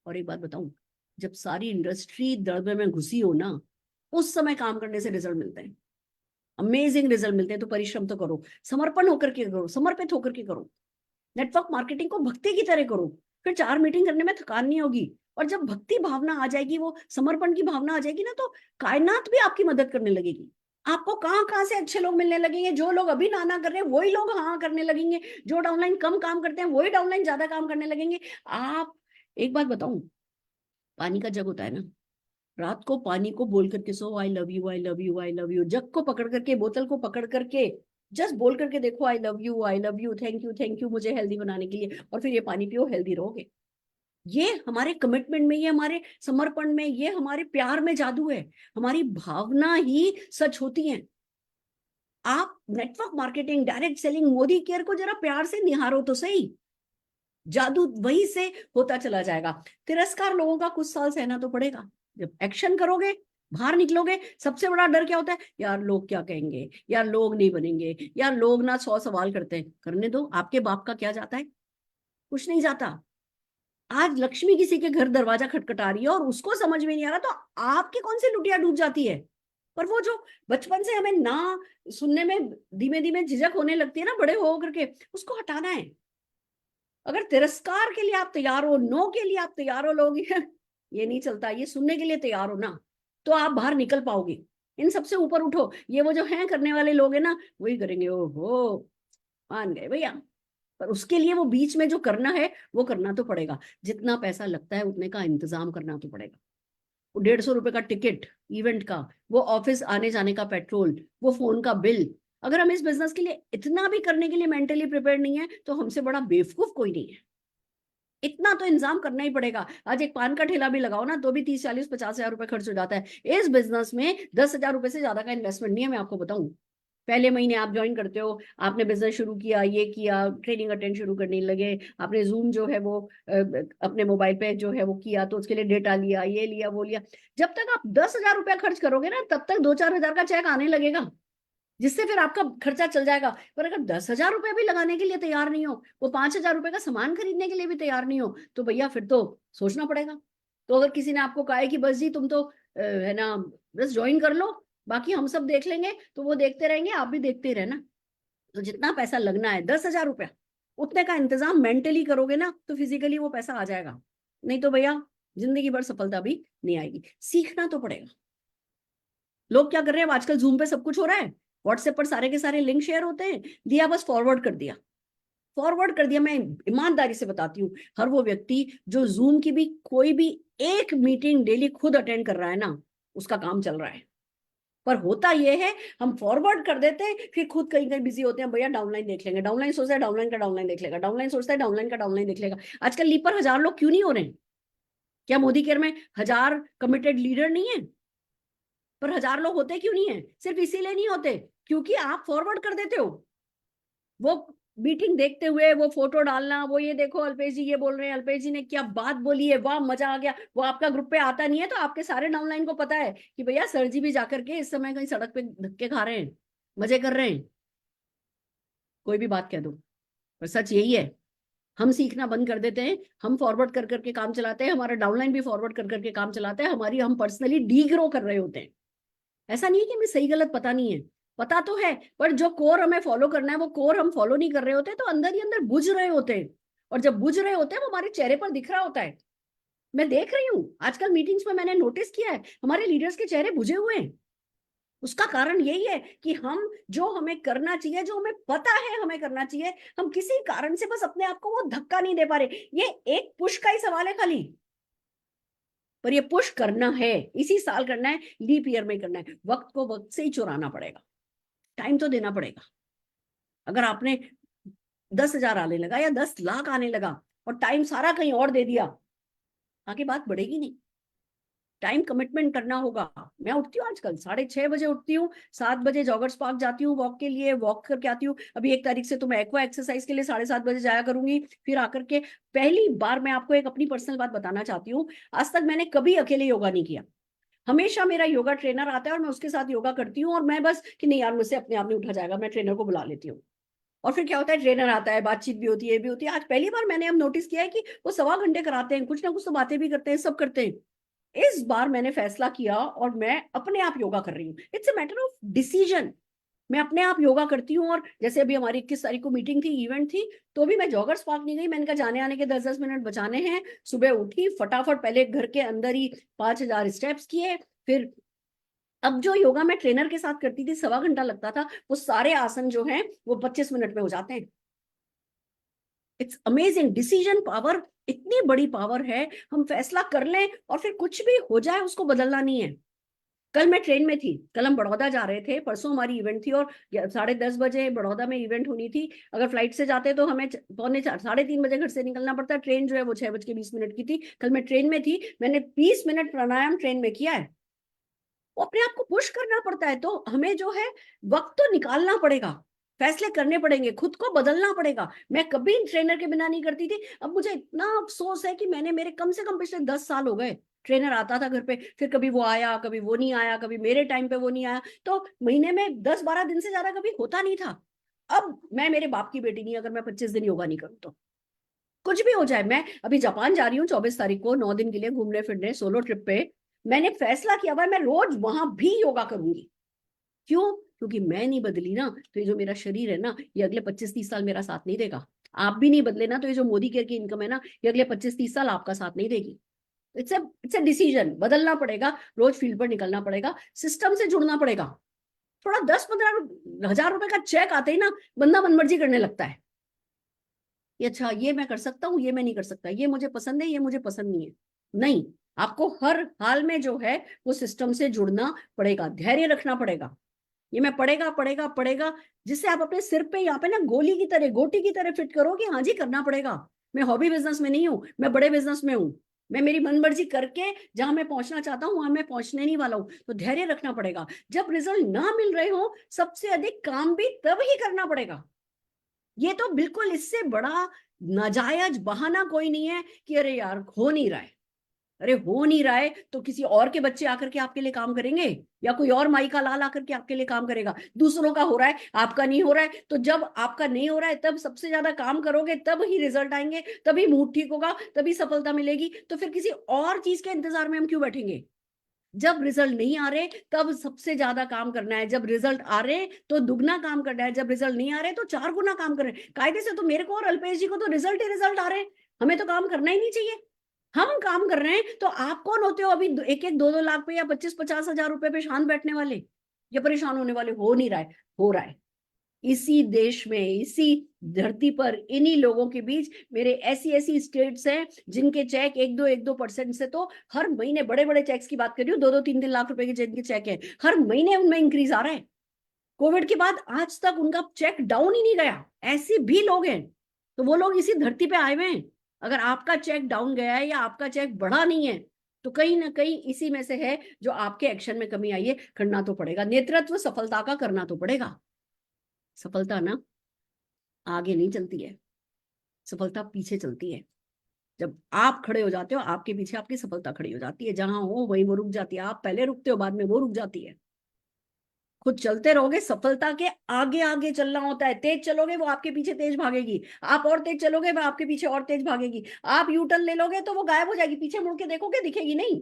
और एक बात बताऊं, जब सारी इंडस्ट्री दर्द में घुसी हो ना, उस समय काम करने से रिजल्ट मिलते हैं, अमेजिंग रिजल्ट मिलते हैं। तो परिश्रम तो करो, समर्पण होकर के करो, समर्पित होकर के करो। नेटवर्क मार्केटिंग को भक्ति की तरह करो, फिर 4 मीटिंग करने में थकान नहीं होगी। और जब भक्ति भावना आ जाएगी, वो समर्पण की भावना आ जाएगी ना, तो कायनात भी आपकी मदद करने लगेगी। आपको कहाँ कहाँ से अच्छे लोग मिलने लगेंगे। जो लोग अभी ना ना कर रहे हैं वही लोग हाँ करने लगेंगे, जो डाउनलाइन कम काम करते हैं वही डाउनलाइन ज्यादा काम करने लगेंगे। आप एक बात बताऊं, पानी का जग होता है ना, रात को पानी को बोल करके so, I love you, I love you, I love you. Jug को पकड़ करके, बोतल को पकड़ करके जस्ट बोल करके देखो, आई love you, I love you, thank you मुझे हेल्दी बनाने के लिए, और फिर ये पानी पियो, हेल्दी रहोगे। ये हमारे कमिटमेंट में, ये हमारे समर्पण में, ये हमारे प्यार में जादू है। हमारी भावना ही सच होती है। आप network marketing, direct selling, Modi care को जरा प्यार से निहारो तो सही, जादू वहीं से होता चला जाएगा। तिरस्कार लोगों का कुछ साल सहना तो पड़ेगा। जब एक्शन करोगे, बाहर निकलोगे, सबसे बड़ा डर क्या होता है? यार लोग क्या कहेंगे, यार लोग नहीं बनेंगे, यार लोग ना 100 सवाल करते हैं। करने दो, आपके बाप का क्या जाता है? कुछ नहीं जाता। आज लक्ष्मी किसी के घर दरवाजा खटखटा रही है और उसको समझ में नहीं आ रहा, तो आपकी कौन सी लुटिया डूब जाती है? पर वो जो बचपन से हमें ना सुनने में धीमे धीमे झिझक होने लगती है ना, बड़े हो करके, उसको हटाना है। अगर तिरस्कार के लिए आप तैयार हो, नो के लिए आप तैयार हो, लोग ये नहीं चलता, ये सुनने के लिए तैयार हो ना, तो आप बाहर निकल पाओगे। इन सबसे ऊपर उठो। ये वो जो है करने वाले लोग हैं ना, वही करेंगे, ओहो मान गए भैया। पर उसके लिए वो बीच में जो करना है वो करना तो पड़ेगा। जितना पैसा लगता है उतने का इंतजाम करना तो पड़ेगा। वो 150 रुपए का टिकट इवेंट का, वो ऑफिस आने जाने का पेट्रोल, वो फोन का बिल। अगर हम इस बिजनेस के लिए इतना भी करने के लिए मेंटली प्रिपेयर नहीं है, तो हमसे बड़ा बेवकूफ कोई नहीं है। इतना तो इंतजाम करना ही पड़ेगा। आज एक पान का ठेला भी लगाओ ना, तो भी 30, 40, 50 हजार रुपए खर्च हो जाता है। इस बिजनेस में 10 हजार रुपए से ज्यादा का इन्वेस्टमेंट नहीं है, मैं आपको बताऊं। पहले महीने आप ज्वाइन करते हो, आपने बिजनेस शुरू किया, ये किया, ट्रेनिंग अटेंड शुरू करने लगे, आपने जूम जो है वो अपने मोबाइल पे जो है वो किया, तो उसके लिए डेटा लिया, ये लिया, वो लिया। जब तक आप 10 हजार रुपया खर्च करोगे ना, तब तक 2-4 हजार का चेक आने लगेगा, जिससे फिर आपका खर्चा चल जाएगा। पर अगर 10 हजार रुपया भी लगाने के लिए तैयार नहीं हो, वो 5 हजार रुपए का सामान खरीदने के लिए भी तैयार नहीं हो, तो भैया फिर तो सोचना पड़ेगा। तो अगर किसी ने आपको कहा है कि बस जी तुम तो है ना बस ज्वाइन कर लो, बाकी हम सब देख लेंगे, तो वो देखते रहेंगे, आप भी देखते ही रहना। तो जितना पैसा लगना है 10 हजार रुपया, उतने का इंतजाम मेंटली करोगे ना, तो फिजिकली वो पैसा आ जाएगा। नहीं तो भैया जिंदगी भर सफलता भी नहीं आएगी। सीखना तो पड़ेगा। लोग क्या कर रहे हैं आजकल, जूम पे सब कुछ हो रहा है, व्हाट्सएप पर सारे के सारे लिंक शेयर होते हैं, दिया बस फॉरवर्ड कर दिया, फॉरवर्ड कर दिया। मैं ईमानदारी से बताती हूँ, हर वो व्यक्ति जो जूम की भी कोई भी एक मीटिंग डेली खुद अटेंड कर रहा है ना, उसका काम चल रहा है। पर होता ये है, हम फॉरवर्ड कर देते हैं, फिर खुद कहीं कहीं बिजी होते हैं, भैया डाउनलाइन देख लेंगे, डाउनलाइन सोचता है डाउनलाइन का डाउनलाइन देख लेगा, डाउनलाइन सोचता है डाउनलाइन का डाउनलाइन देख लेगा। आजकल लीप पर 1000 लोग क्यों नहीं हो रहे हैं? क्या मोदी केयर में 1000 कमिटेड लीडर नहीं है? पर 1000 लोग होते क्यों नहीं है? सिर्फ इसीलिए नहीं होते क्योंकि आप फॉरवर्ड कर देते हो। वो मीटिंग देखते हुए वो फोटो डालना, वो ये देखो अल्पेश जी ये बोल रहे हैं, अल्पेश जी ने क्या बात बोली है, वाह मजा आ गया। वो आपका ग्रुप पे आता नहीं है तो आपके सारे डाउनलाइन को पता है कि भैया सर जी भी जाकर के इस समय कहीं सड़क पे धक्के खा रहे हैं, मजे कर रहे हैं। कोई भी बात कह दो, पर सच यही है। हम सीखना बंद कर देते हैं, हम फॉरवर्ड कर करके काम चलाते हैं, हमारा डाउनलाइन भी फॉरवर्ड कर करके काम चलाते हैं, हमारी हम पर्सनली डी ग्रो कर रहे होते हैं। ऐसा नहीं है कि हमें सही गलत पता नहीं है, पता तो है, पर जो कोर हमें फॉलो करना है वो कोर हम फॉलो नहीं कर रहे होते, तो अंदर ही अंदर बुझ रहे होते हैं। और जब बुझ रहे होते हैं वो हमारे चेहरे पर दिख रहा होता है। मैं देख रही हूँ आजकल मीटिंग्स में, मैंने नोटिस किया है हमारे लीडर्स के चेहरे बुझे हुए हैं। उसका कारण यही है कि हम जो हमें करना चाहिए, जो हमें पता है हमें करना चाहिए, हम किसी कारण से बस अपने आप को वो धक्का नहीं दे पा रहे। ये एक पुश का ही सवाल है खाली, पर ये पुश करना है, इसी साल करना है, लीप ईयर में करना है। वक्त को वक्त से ही चुराना पड़ेगा, टाइम तो देना पड़ेगा। अगर आपने 10,000 आने लगा या 10 लाख आने लगा और टाइम सारा कहीं और दे दिया, आगे बात बढ़ेगी नहीं। टाइम कमिटमेंट करना होगा। मैं उठती हूँ आजकल 6:30 बजे उठती हूँ, 7 बजे जॉगर्स पार्क जाती हूँ वॉक के लिए, वॉक करके आती हूँ। अभी 1 तारीख से तो मैं एक्वा एक्सरसाइज के लिए 7:30 बजे जाया करूंगी। फिर आकर के पहली बार मैं आपको एक अपनी पर्सनल बात बताना चाहती हूँ, आज तक मैंने कभी अकेले योगा नहीं किया। हमेशा मेरा योगा ट्रेनर आता है और मैं उसके साथ योगा करती हूँ, और मैं बस कि नहीं यार मुझसे अपने आप नहीं उठा जाएगा, मैं ट्रेनर को बुला लेती हूँ। और फिर क्या होता है, ट्रेनर आता है, बातचीत भी होती है, ये भी होती है। आज पहली बार मैंने अब नोटिस किया है कि वो 1.25 घंटे कराते हैं, कुछ ना कुछ तो बातें भी करते हैं, सब करते हैं। इस बार मैंने फैसला किया और मैं अपने आप योगा कर रही हूँ। It's a matter of decision. मैं अपने आप योगा करती हूँ। और जैसे अभी हमारी 21 तारीख को मीटिंग थी, इवेंट थी, तो भी मैं जॉगर्स पार्क नहीं गई। मैंने कहा जाने आने के 10-10 मिनट बचाने हैं। सुबह उठी फटाफट, पहले घर के अंदर ही 5,000 स्टेप्स किए। फिर अब जो योगा मैं ट्रेनर के साथ करती थी 1.25 घंटा लगता था, वो सारे आसन जो हैं वो 25 मिनट में हो जाते हैं। It's amazing. डिसीजन पावर इतनी बड़ी पावर है, हम फैसला कर लें और फिर कुछ भी हो जाए उसको बदलना नहीं है। कल मैं ट्रेन में थी, कल हम बड़ौदा जा रहे थे, परसों हमारी इवेंट थी और 10:30 बजे बड़ौदा में इवेंट होनी थी। अगर फ्लाइट से जाते तो हमें 3:45 3:30 बजे घर से निकलना पड़ता। ट्रेन जो है वो 6:20 की थी। कल मैं ट्रेन में थी, मैंने 20 मिनट प्राणायाम ट्रेन में किया है। वो अपने आप को पुश करना पड़ता है, तो हमें जो है वक्त तो निकालना पड़ेगा, फैसले करने पड़ेंगे, खुद को बदलना पड़ेगा। मैं कभी ट्रेनर के बिना नहीं करती थी। अब मुझे इतना अफसोस है कि मैंने, मेरे कम से कम पिछले 10 साल हो गए, ट्रेनर आता था घर पे, फिर कभी वो आया, कभी वो नहीं आया, कभी मेरे टाइम पे वो नहीं आया, तो महीने में 10-12 दिन से ज्यादा कभी होता नहीं था। अब मैं मेरे बाप की बेटी नहीं, अगर मैं 25 दिन योगा नहीं करूँ तो कुछ भी हो जाए। मैं अभी जापान जा रही हूँ 24 तारीख को 9 दिन के लिए घूमने फिरने, सोलो ट्रिप पे। मैंने फैसला किया हुआ है मैं रोज वहां भी योगा करूंगी। क्यों? क्योंकि मैं नहीं बदली ना, तो ये जो मेरा शरीर है ना, ये अगले 25-30 साल मेरा साथ नहीं देगा। आप भी नहीं बदले ना, तो ये जो मोदी केयर की इनकम है ना, ये अगले 25-30 साल आपका साथ नहीं देगी। It's a decision. बदलना पड़ेगा, रोज फील्ड पर निकलना पड़ेगा, सिस्टम से जुड़ना पड़ेगा। थोड़ा 10-15 हजार रुपए का चेक आते ही ना बंदा मनमर्जी करने लगता है। ये अच्छा, ये मैं कर सकता हूँ, ये मैं नहीं कर सकता, ये मुझे पसंद है, ये मुझे पसंद नहीं है। नहीं, आपको हर हाल में जो है वो सिस्टम से जुड़ना पड़ेगा, धैर्य रखना पड़ेगा। ये मैं पड़ेगा पड़ेगा पड़ेगा, जिससे आप अपने सिर पे यहाँ पे ना गोली की तरह, गोटी की तरह फिट करो कि हाँ जी करना पड़ेगा। मैं हॉबी बिजनेस में नहीं हूँ, मैं बड़े बिजनेस में हूँ। मैं मेरी मनमर्जी करके जहां मैं पहुंचना चाहता हूँ वहां मैं पहुंचने नहीं वाला हूँ। तो धैर्य रखना पड़ेगा। जब रिजल्ट ना मिल रहे हो, सबसे अधिक काम भी तब ही करना पड़ेगा। ये तो बिल्कुल इससे बड़ा नाजायज बहाना कोई नहीं है कि अरे यार हो नहीं रहा है। अरे हो नहीं रहा है तो किसी और के बच्चे आकर के आपके लिए काम करेंगे, या कोई और माई का लाल आकर के आपके लिए काम करेगा। दूसरों का हो रहा है, आपका नहीं हो रहा है, तो जब आपका नहीं हो रहा है तब सबसे ज्यादा काम करोगे, तब ही रिजल्ट आएंगे, तभी मूड ठीक होगा, तभी सफलता मिलेगी। तो फिर किसी और चीज के इंतजार में हम क्यों बैठेंगे? जब रिजल्ट नहीं आ रहे तब सबसे ज्यादा काम करना है, जब रिजल्ट आ रहे तो दुगना काम करना है, जब रिजल्ट नहीं आ रहे तो 4 गुना काम कर रहे हैं। कायदे से तो मेरे को और अल्पेश जी को तो रिजल्ट ही रिजल्ट आ रहे हैं, हमें तो काम करना ही नहीं चाहिए। हम काम कर रहे हैं, तो आप कौन होते हो अभी 1-1 2-2 लाख पे या 25-50 हजार रुपए पे शांत बैठने वाले? या परेशान होने वाले हो नहीं रहा है, हो रहा है। इसी देश में, इसी धरती पर, इन्हीं लोगों के बीच मेरे ऐसी ऐसी स्टेट्स हैं जिनके चेक 1-2% से तो हर महीने, बड़े बड़े चेक्स की बात कर रही हूँ, 2-3 लाख रुपए के जिनके चेक है, हर महीने उनमें इंक्रीज आ रहा है। कोविड के बाद आज तक उनका चेक डाउन ही नहीं गया। ऐसे भी लोग हैं, तो वो लोग इसी धरती पे आए हुए हैं। अगर आपका चेक डाउन गया है या आपका चेक बढ़ा नहीं है, तो कहीं ना कहीं इसी में से है जो आपके एक्शन में कमी आई है। करना तो पड़ेगा, नेतृत्व सफलता का करना तो पड़ेगा। सफलता ना आगे नहीं चलती है, सफलता पीछे चलती है। जब आप खड़े हो जाते हो, आपके पीछे आपकी सफलता खड़ी हो जाती है। जहां हो वहीं वो रुक जाती है। आप पहले रुकते हो, बाद में वो रुक जाती है। खुद चलते रहोगे, सफलता के आगे आगे चलना होता है। तेज चलोगे, वो आपके पीछे तेज भागेगी। आप और तेज चलोगे, वो आपके पीछे और तेज भागेगी। आप यू टर्न ले लोगे तो वो गायब हो जाएगी, पीछे मुड़ के देखोगे दिखेगी नहीं।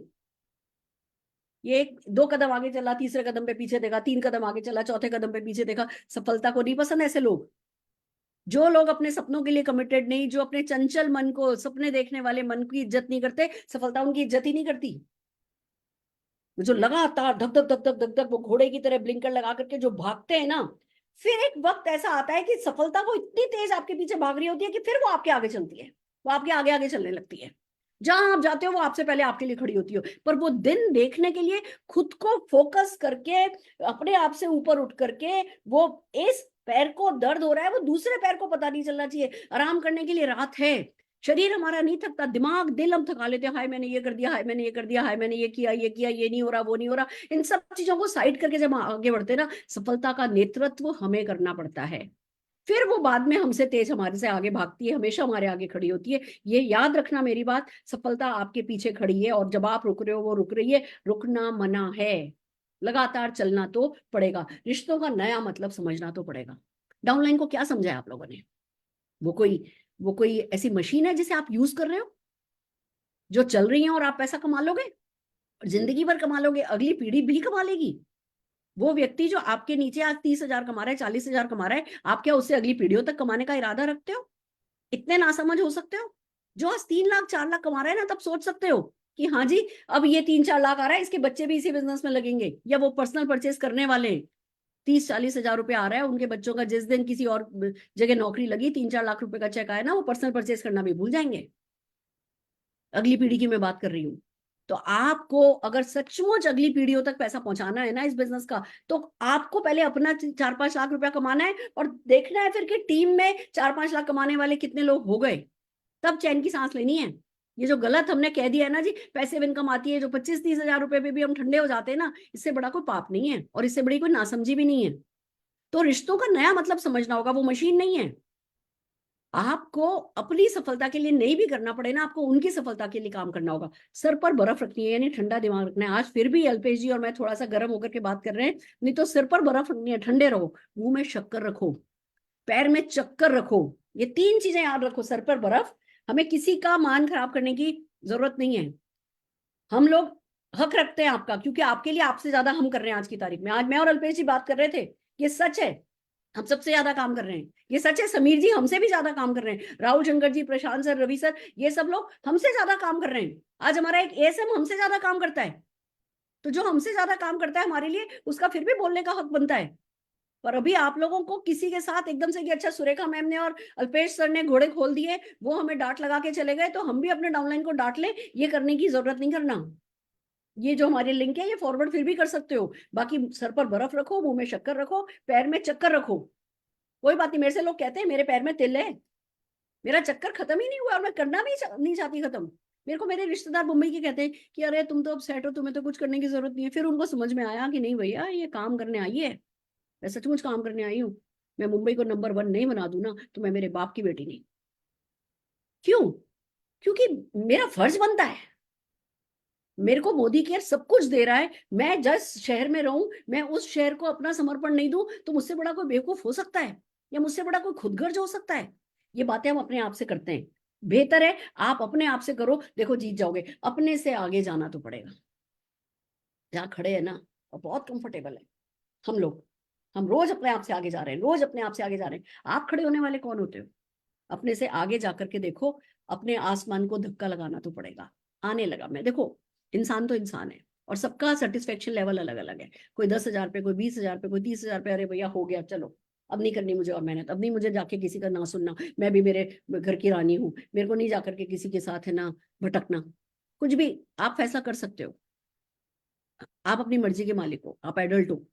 ये 2 कदम आगे चला, तीसरे कदम पे पीछे देखा, 3 कदम आगे चला, चौथे कदम पे पीछे देखा। सफलता को नहीं पसंद ऐसे लोग। जो लोग अपने सपनों के लिए कमिटेड नहीं, जो अपने चंचल मन को, सपने देखने वाले मन की इज्जत नहीं करते, सफलता उनकी इज्जत ही नहीं करती। जो लगातार धक धक धक धक धक धक वो घोड़े की तरह ब्लिंकर लगा करके जो भागते हैं ना, फिर एक वक्त ऐसा आता है कि सफलता को इतनी तेज आपके पीछे भाग रही होती है कि फिर वो आपके आगे चलती है, वो आपके आगे आगे चलने लगती है। जहां आप जाते हो वो आपसे पहले आपके लिए खड़ी होती हो। पर वो दिन देखने के लिए खुद को फोकस करके, अपने आप से ऊपर उठ करके, वो इस पैर को दर्द हो रहा है, वो दूसरे पैर को पता नहीं चलना चाहिए। आराम करने के लिए रात है, शरीर हमारा नहीं थकता, दिमाग दिल हम थका लेते हैं। हाय मैंने ये कर दिया, हाय मैंने ये कर दिया, हाय मैंने ये किया, ये नहीं हो रहा, वो नहीं हो रहा। इन सब चीजों को साइड करके जब आगे बढ़ते ना, सफलता का नेतृत्व हमें करना पड़ता है। फिर वो बाद में हमसे तेज हमारे से आगे भागती है, हमेशा हमारे आगे खड़ी होती है। ये याद रखना मेरी बात, सफलता आपके पीछे खड़ी है और जब आप रुक रहे हो वो रुक रही है। रुकना मना है, लगातार चलना तो पड़ेगा। रिश्तों का नया मतलब समझना तो पड़ेगा। डाउनलाइन को क्या समझा है आप लोगों ने? वो कोई ऐसी मशीन है जिसे आप यूज कर रहे हो, जो चल रही है और आप पैसा कमा लोगे और जिंदगी भर कमा लोगे, अगली पीढ़ी भी कमा लेगी। वो व्यक्ति जो आपके नीचे आज 30,000 कमा रहा है, 40,000 कमा रहा है, आप क्या उससे अगली पीढ़ियों तक कमाने का इरादा रखते हो? इतने नासमझ हो सकते हो? जो आज 3 लाख 4 लाख कमा रहा है ना, तब सोच सकते हो कि हाँ जी, अब ये 3-4 लाख आ रहा है, इसके बच्चे भी इसी बिजनेस में लगेंगे, या वो पर्सनल परचेज करने वाले हैं। 30-40 हजार रुपए आ रहा है उनके बच्चों का, जिस दिन किसी और जगह नौकरी लगी, 3-4 लाख रुपए का चेक आया ना, वो पर्सनल परचेज करना भी भूल जाएंगे। अगली पीढ़ी की मैं बात कर रही हूँ। तो आपको अगर सचमुच अगली पीढ़ियों तक पैसा पहुंचाना है ना इस बिजनेस का, तो आपको पहले अपना 4-5 लाख रुपया कमाना है और देखना है फिर कि टीम में 4-5 लाख कमाने वाले कितने लोग हो गए, तब चैन की सांस लेनी है। ये जो गलत हमने कह दिया है ना जी, पैसिव इनकम आती है, जो 25-30 हजार रुपए पे भी हम ठंडे हो जाते हैं ना, इससे बड़ा कोई पाप नहीं है और इससे बड़ी कोई नासमझी भी नहीं है। तो रिश्तों का नया मतलब समझना होगा, वो मशीन नहीं है। आपको अपनी सफलता के लिए नहीं भी करना पड़े ना, आपको उनकी सफलता के लिए काम करना होगा। सर पर बर्फ रखनी है, यानी ठंडा दिमाग रखना है। आज फिर भी अल्पेश जी और मैं थोड़ा सा गर्म होकर के बात कर रहे हैं, नहीं तो सिर पर बर्फ रखनी है, ठंडे रहो, मुंह में शक्कर रखो, पैर में चक्कर रखो। ये 3 चीजें याद रखो। सर पर बर्फ, हमें किसी का मान खराब करने की जरूरत नहीं है। हम लोग हक रखते हैं आपका, क्योंकि आपके लिए आपसे ज्यादा हम कर रहे हैं। आज की तारीख में, आज मैं और अल्पेश जी बात कर रहे थे, ये सच है, हम सबसे ज्यादा काम कर रहे हैं। ये सच है, समीर जी हमसे भी ज्यादा काम कर रहे हैं, राहुल शंकर जी, प्रशांत सर, रवि सर, ये सब लोग हमसे ज्यादा काम कर रहे हैं। आज हमारा एक एएसएम हमसे ज्यादा काम करता है। तो जो हमसे ज्यादा काम करता है हमारे लिए, उसका फिर भी बोलने का हक बनता है। पर अभी आप लोगों को किसी के साथ एकदम से कि अच्छा सुरेखा मैम ने और अल्पेश सर ने घोड़े खोल दिए, वो हमें डांट लगा के चले गए, तो हम भी अपने डाउनलाइन को डांट ले, ये करने की जरूरत नहीं करना। ये जो हमारे लिंक है, ये फॉरवर्ड फिर भी कर सकते हो। बाकी सर पर बर्फ रखो, मुंह में शक्कर रखो, पैर में चक्कर रखो। कोई बात नहीं, मेरे से लोग कहते हैं मेरे पैर में तिल है, मेरा चक्कर खत्म ही नहीं हुआ और मैं करना भी नहीं चाहती खत्म। मेरे को मेरे रिश्तेदार मुंबई के कहते हैं कि अरे तुम तो अब सेट हो, तुम्हें तो कुछ करने की जरूरत नहीं है। फिर उनको समझ में आया कि नहीं भैया, ये काम करने आई है, मैं सचमुच काम करने आई हूँ। मैं मुंबई को नंबर 1 नहीं बना दूं ना, तो मैं मेरे बाप की बेटी नहीं। क्यों? क्योंकि मेरा फर्ज बनता है। मेरे को मोदी केयर सब कुछ दे रहा है, मैं जिस शहर में रहूं, मैं उस शहर को अपना समर्पण नहीं दूं, तो मुझसे बड़ा कोई बेवकूफ हो सकता है, या मुझसे बड़ा कोई खुदगर्ज हो सकता है? ये बातें हम अपने आप से करते हैं। बेहतर है आप अपने आप से करो, देखो जीत जाओगे। अपने से आगे जाना तो पड़ेगा। जहाँ खड़े हैं ना, और बहुत कंफर्टेबल है हम लोग, हम रोज अपने आप से आगे जा रहे हैं, रोज अपने आप से आगे जा रहे हैं। आप खड़े होने वाले कौन होते हो? अपने से आगे जाकर के देखो, अपने आसमान को धक्का लगाना तो पड़ेगा। आने लगा मैं, देखो इंसान तो इंसान है, और सबका सेटिस्फेक्शन लेवल अलग अलग है। कोई 10,000 पे, कोई 20,000 पे, कोई 30,000 पे, अरे भैया हो गया चलो, अब नहीं करनी मुझे और मेहनत, अब नहीं मुझे जाके किसी का ना सुनना, मैं भी मेरे घर की रानी हूँ, मेरे को नहीं जाकर के किसी के साथ है ना भटकना। कुछ भी आप फैसला कर सकते हो, आप अपनी मर्जी के मालिक हो, आप एडल्ट हो।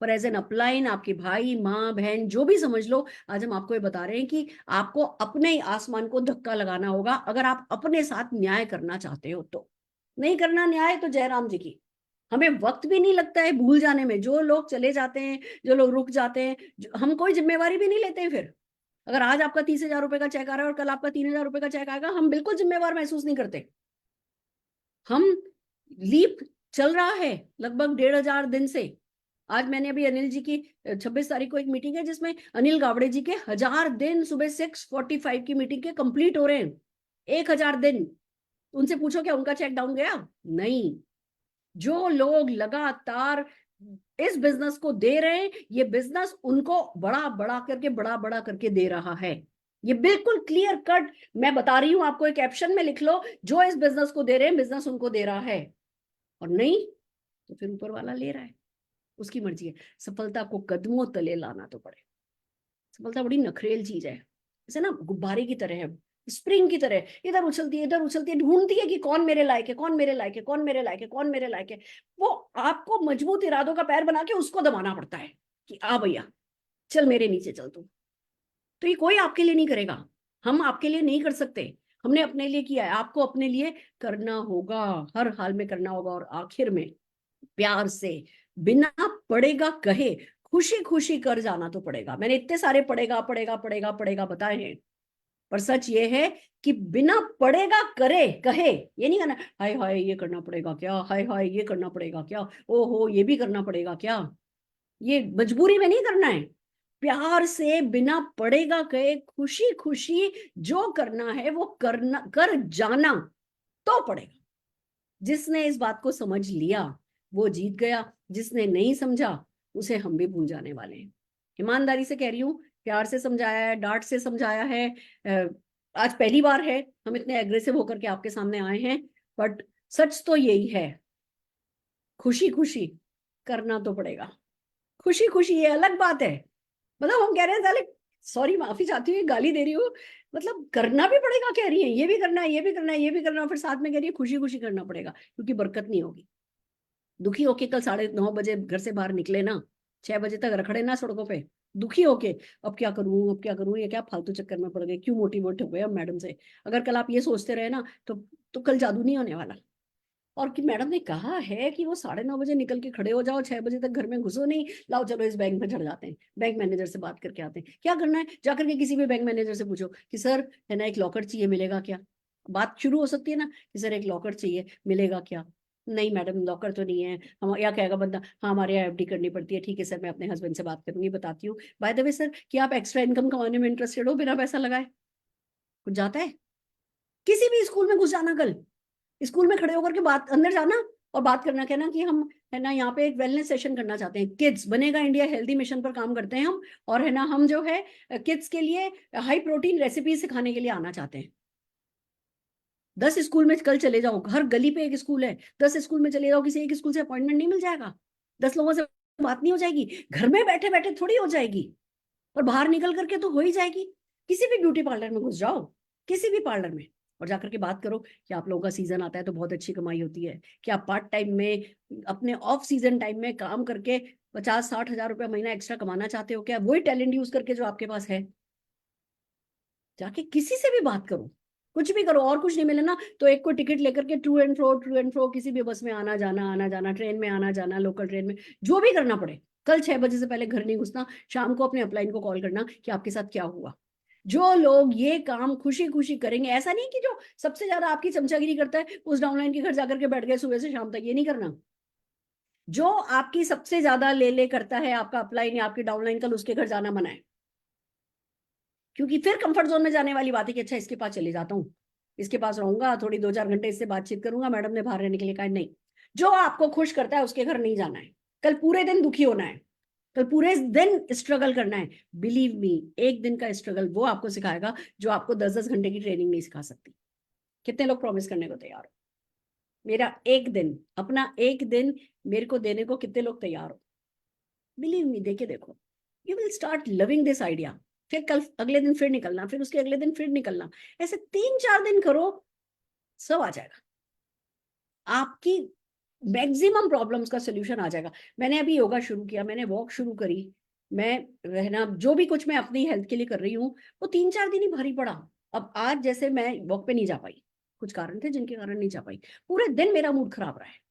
पर एज एन अपलाइन आपके भाई माँ बहन जो भी समझ लो, आज हम आपको ये बता रहे हैं कि आपको अपने ही आसमान को धक्का लगाना होगा अगर आप अपने साथ न्याय करना चाहते हो तो। नहीं करना न्याय तो जयराम जी की। हमें वक्त भी नहीं लगता है भूल जाने में, जो लोग चले जाते हैं, जो लोग रुक जाते हैं, हम कोई जिम्मेवारी भी नहीं लेते हैं फिर। अगर आज आपका 30,000 रुपए का चेक आ रहा है और कल आपका 3,000 रुपए का चेक आएगा, हम बिल्कुल जिम्मेवार महसूस नहीं करते। हम लीप चल रहा है लगभग 1,500 दिन से। आज मैंने अभी अनिल जी की 26 तारीख को एक मीटिंग है जिसमें अनिल गावड़े जी के 1000 दिन सुबह 6:45 की मीटिंग के कंप्लीट हो रहे हैं। 1000 दिन। उनसे पूछो क्या उनका चेक डाउन गया? नहीं। जो लोग लगातार इस बिजनेस को दे रहे हैं, ये बिजनेस उनको बड़ा बड़ा करके दे रहा है। ये बिल्कुल क्लियर कट मैं बता रही हूं आपको, एक कैप्शन में लिख लो, जो इस बिजनेस को दे रहे हैं बिजनेस उनको दे रहा है। और नहीं तो फिर ऊपर वाला ले रहा है, उसकी मर्जी है। सफलता को कदमों तले लाना तो पड़े। सफलता बड़ी नखरेल चीज है, जैसे ना गुब्बारे की तरह है, स्प्रिंग की तरह, इधर उछलती है इधर उछलती है, ढूंढती है कि कौन मेरे लायक है, कौन मेरे लायक है, कौन मेरे लायक है, कौन मेरे लायक है। वो आपको मजबूत इरादों का पैर बना के उसको दबाना पड़ता है कि आ भैया चल मेरे नीचे चल तू। तो ये कोई आपके लिए नहीं करेगा, हम आपके लिए नहीं कर सकते। हमने अपने लिए किया है, आपको अपने लिए करना होगा, हर हाल में करना होगा। और आखिर में प्यार से, बिना पड़ेगा कहे, खुशी खुशी कर जाना तो पड़ेगा। मैंने इतने सारे पड़ेगा पड़ेगा पड़ेगा पड़ेगा बताए हैं, पर सच ये है कि बिना पड़ेगा करे कहे ये नहीं करना, हाय हाय ये करना पड़ेगा क्या, हाय हाय ये करना पड़ेगा क्या, ओहो ये भी करना पड़ेगा क्या। ये मजबूरी में नहीं करना है, प्यार से बिना पड़ेगा कहे खुशी खुशी जो करना है वो करना, कर जाना तो पड़ेगा। जिसने इस बात को समझ लिया वो जीत गया, जिसने नहीं समझा उसे हम भी भूल जाने वाले हैं। ईमानदारी से कह रही हूँ, प्यार से समझाया है, डांट से समझाया है। आज पहली बार है हम इतने एग्रेसिव होकर के आपके सामने आए हैं, बट सच तो यही है, खुशी खुशी करना तो पड़ेगा। खुशी खुशी ये अलग बात है, मतलब हम कह रहे हैं साले, सॉरी माफी चाहती हूँ गाली दे रही हूँ, मतलब करना भी पड़ेगा कह रही है, ये भी करना है ये भी करना है ये भी करना है, फिर साथ में कह रही है खुशी खुशी करना पड़ेगा, क्योंकि बरकत नहीं होगी। दुखी होके कल 9:30 बजे घर से बाहर निकले ना, 6 बजे तक रखड़े ना सड़कों पे दुखी होके, अब क्या करूं अब क्या करूं, ये क्या फालतू चक्कर में पड़ गए, क्यों मोटिवेट हो गए अब मैडम से। अगर कल आप ये सोचते रहे ना तो कल जादू नहीं होने वाला। और कि मैडम ने कहा है कि वो 9:30 बजे निकल के खड़े हो जाओ, 6 बजे तक घर में घुसो नहीं, लाओ चलो इस बैंक में चढ़ जाते हैं, बैंक मैनेजर से बात करके आते हैं। क्या करना है, जाकर के किसी भी बैंक मैनेजर से पूछो कि सर है ना एक लॉकर चाहिए, मिलेगा क्या। बात शुरू हो सकती है ना कि सर एक लॉकर चाहिए, मिलेगा क्या। नहीं मैडम लॉकर तो नहीं है, हम या कहेगा बंदा, हाँ हमारे यहाँ एफडी करनी पड़ती है, ठीक है सर मैं अपने हस्बैंड से बात करूंगी, बताती हूँ। बाय द वे सर, कि आप एक्स्ट्रा इनकम कमाने में इंटरेस्टेड हो बिना पैसा लगाए? कुछ जाता है? किसी भी स्कूल में घुस जाना, कल स्कूल में खड़े होकर के बात अंदर जाना और बात करना, कहना कि हम है ना यहाँ पे एक वेलनेस सेशन करना चाहते हैं, किड्स बनेगा इंडिया हेल्दी मिशन पर काम करते हैं हम, और है ना हम जो है किड्स के लिए हाई प्रोटीन रेसिपी सिखाने के लिए आना चाहते हैं। 10 स्कूल में कल चले जाओ, हर गली पे एक स्कूल है, 10 स्कूल में चले जाओ, किसी एक स्कूल से अपॉइंटमेंट नहीं मिल जाएगा, 10 लोगों से बात नहीं हो जाएगी, घर में बैठे बैठे थोड़ी हो जाएगी, और बाहर निकल करके तो हो ही जाएगी। किसी भी ब्यूटी पार्लर में घुस जाओ, किसी भी पार्लर में, और जाकर के बात करो कि आप लोगों का सीजन आता है तो बहुत अच्छी कमाई होती है, कि आप पार्ट टाइम में अपने ऑफ सीजन टाइम में काम करके 50-60 हजार रुपया महीना एक्स्ट्रा कमाना चाहते हो क्या, वही टैलेंट यूज करके जो आपके पास है। जाके किसी से भी बात करो, कुछ भी करो, और कुछ नहीं मिले ना तो एक को टिकट लेकर के टू एंड फ्रो किसी भी बस में आना जाना, ट्रेन में आना जाना, लोकल ट्रेन में, जो भी करना पड़े, कल 6 बजे से पहले घर नहीं घुसना, शाम को अपने अपलाइन को कॉल करना कि आपके साथ क्या हुआ। जो लोग ये काम खुशी खुशी करेंगे, ऐसा नहीं कि जो सबसे ज्यादा आपकी चमचागिरी करता है उस डाउनलाइन के घर जाकर के बैठ गए सुबह से शाम तक, ये नहीं करना। जो आपकी सबसे ज्यादा ले करता है आपका अपलाइन या आपकी डाउनलाइन, कल उसके घर जाना मना है, क्योंकि फिर कंफर्ट जोन में जाने वाली बात है कि अच्छा इसके पास चले जाता हूँ, इसके पास रहूंगा, थोड़ी 2-4 घंटे इससे बातचीत करूंगा, मैडम ने बाहर रहने के लिए कहा नहीं। जो आपको खुश करता है उसके घर नहीं जाना है, कल पूरे दिन दुखी होना है, कल पूरे दिन स्ट्रगल करना है। बिलीव मी, एक दिन का स्ट्रगल वो आपको सिखाएगा जो आपको 10-10 घंटे की ट्रेनिंग नहीं सिखा सकती। कितने लोग प्रॉमिस करने को तैयार हो? मेरा एक दिन, अपना एक दिन मेरे को देने को कितने लोग तैयार हो? बिलीव मी, देके देखो, you will start loving this idea. फिर कल अगले दिन फिर निकलना, फिर उसके अगले दिन फिर निकलना, ऐसे 3-4 दिन करो, सब आ जाएगा। आपकी मैक्सिमम प्रॉब्लम्स का सोल्यूशन आ जाएगा। मैंने अभी योगा शुरू किया, मैंने वॉक शुरू करी, मैं रहना जो भी कुछ मैं अपनी हेल्थ के लिए कर रही हूँ, वो 3-4 दिन ही भारी पड़ा। अब आज जैसे मैं वॉक पे नहीं जा पाई, कुछ कारण थे जिनके कारण नहीं जा पाई, पूरे दिन मेरा मूड खराब रहा है।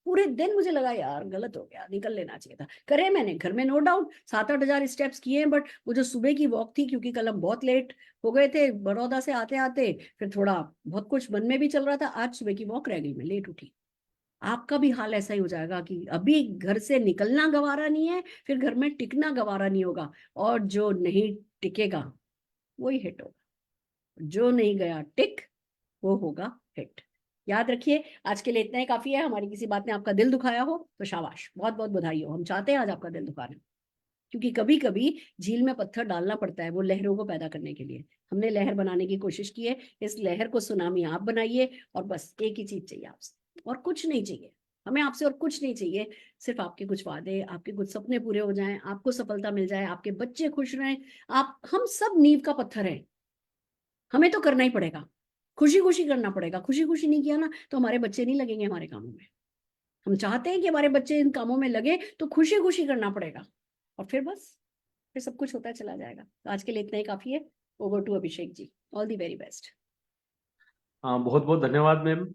पूरे दिन मुझे लगा यार गलत हो गया, निकल लेना चाहिए था। करे मैंने घर में, नो डाउट 7-8 हजार स्टेप्स किए, बट वो जो सुबह की वॉक थी, क्योंकि कल हम बहुत लेट हो गए थे बड़ौदा से आते आते, फिर थोड़ा बहुत कुछ मन में भी चल रहा था, आज सुबह की वॉक रह गई, मैं लेट उठी। आपका भी हाल ऐसा ही हो जाएगा कि अभी घर से निकलना गवारा नहीं है, फिर घर में टिकना गवारा नहीं होगा, और जो नहीं टिकेगा वही हिट होगा, जो नहीं गया टिक वो होगा हिट। याद रखिए, आज के लिए इतना ही काफी है। हमारी किसी बात ने आपका दिल दुखाया हो तो शाबाश, बहुत बहुत बधाई हो, हम चाहते हैं आज आपका दिल दुखाना, क्योंकि कभी कभी झील में पत्थर डालना पड़ता है वो लहरों को पैदा करने के लिए। हमने लहर बनाने की कोशिश की है, इस लहर को सुनामी आप बनाइए, और बस एक ही चीज चाहिए आपसे, और कुछ नहीं चाहिए हमें आपसे, और कुछ नहीं चाहिए, सिर्फ आपके कुछ वादे, आपके कुछ सपने पूरे हो जाएं, आपको सफलता मिल जाए, आपके बच्चे खुश रहें। आप, हम सब नींव का पत्थर है, हमें तो करना ही पड़ेगा, खुशी खुशी करना पड़ेगा। खुशी खुशी नहीं किया ना तो हमारे बच्चे नहीं लगेंगे हमारे कामों में। हम चाहते हैं कि हमारे बच्चे इन कामों में लगे, तो खुशी खुशी करना पड़ेगा, और फिर बस, फिर सब कुछ होता चला जाएगा। तो आज के लिए इतना ही काफी है। Over to Abhishek ji, all the very best. हाँ, बहुत बहुत धन्यवाद मैम।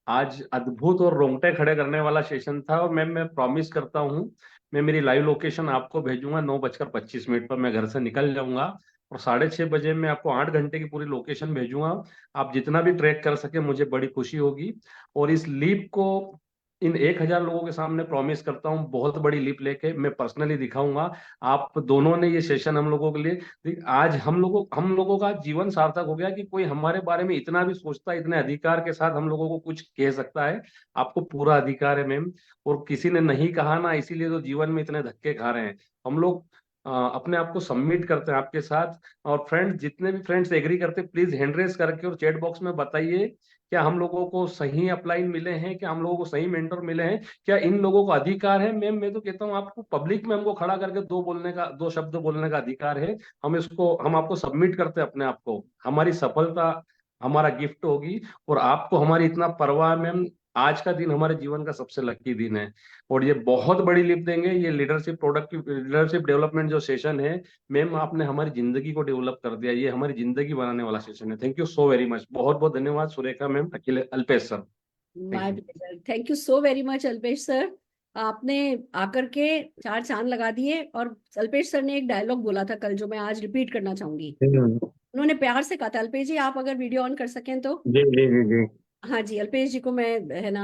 आज अद्भुत और रोंगटे खड़े करने वाला सेशन था। और मैम, मैं प्रॉमिस करता हूँ, मैं मेरी लाइव लोकेशन आपको भेजूंगा। 9:25 पर मैं घर से निकल जाऊंगा, और 6:30 बजे मैं आपको 8 घंटे की पूरी लोकेशन भेजूंगा। आप जितना भी ट्रैक कर सके, मुझे बड़ी खुशी होगी। और इस लीप को इन 1,000 लोगों के सामने प्रॉमिस करता हूँ, बहुत बड़ी लीप लेके मैं पर्सनली दिखाऊंगा। आप दोनों ने ये सेशन हम लोगों के लिए, आज हम लोगों का जीवन सार्थक हो गया कि कोई हमारे बारे में इतना भी सोचता है, इतने अधिकार के साथ हम लोगों को कुछ कह सकता है। आपको पूरा अधिकार है मैम, और किसी ने नहीं कहा ना, इसीलिए तो जीवन में इतने धक्के खा रहे हैं हम लोग। अपने आप को सबमिट करते हैं आपके साथ। और फ्रेंड्स, जितने भी फ्रेंड्स एग्री करते हैं, प्लीज हैंड रेस करके और चैट बॉक्स में बताइए, क्या हम लोगों को सही अपलाइन मिले हैं, क्या हम लोगों को सही मेंटर मिले हैं, क्या इन लोगों को अधिकार है। मैम, मैं तो कहता हूँ आपको पब्लिक में हमको खड़ा करके दो शब्द बोलने का अधिकार है। हम आपको सबमिट करते हैं अपने आप को। हमारी सफलता हमारा गिफ्ट होगी, और आपको हमारी इतना परवाह है मैम। आज का दिन हमारे जीवन का सबसे लकी दिन है, और ये बहुत बड़ी लिफ्ट देंगे। ये लीडरशिप डेवलपमेंट जो सेशन है मैम, आपने हमारी जिंदगी को डेवलप कर दिया। ये हमारी जिंदगी बनाने वाला सेशन है। Thank you so very much, बहुत बहुत धन्यवाद Surekha ma'am, Akhil, Alpesh sir. Thank my you. Pleasure, thank you so very much Alpesh sir. आपने आकर के चार चांद लगा दिए। और अल्पेश सर ने एक डायलॉग बोला था कल, जो मैं आज रिपीट करना चाहूंगी। उन्होंने प्यार से कहा था, अल्पेश जी आप अगर वीडियो ऑन कर सकें तो। जी जी जी जी। हाँ जी, अल्पेश जी को मैं, है ना,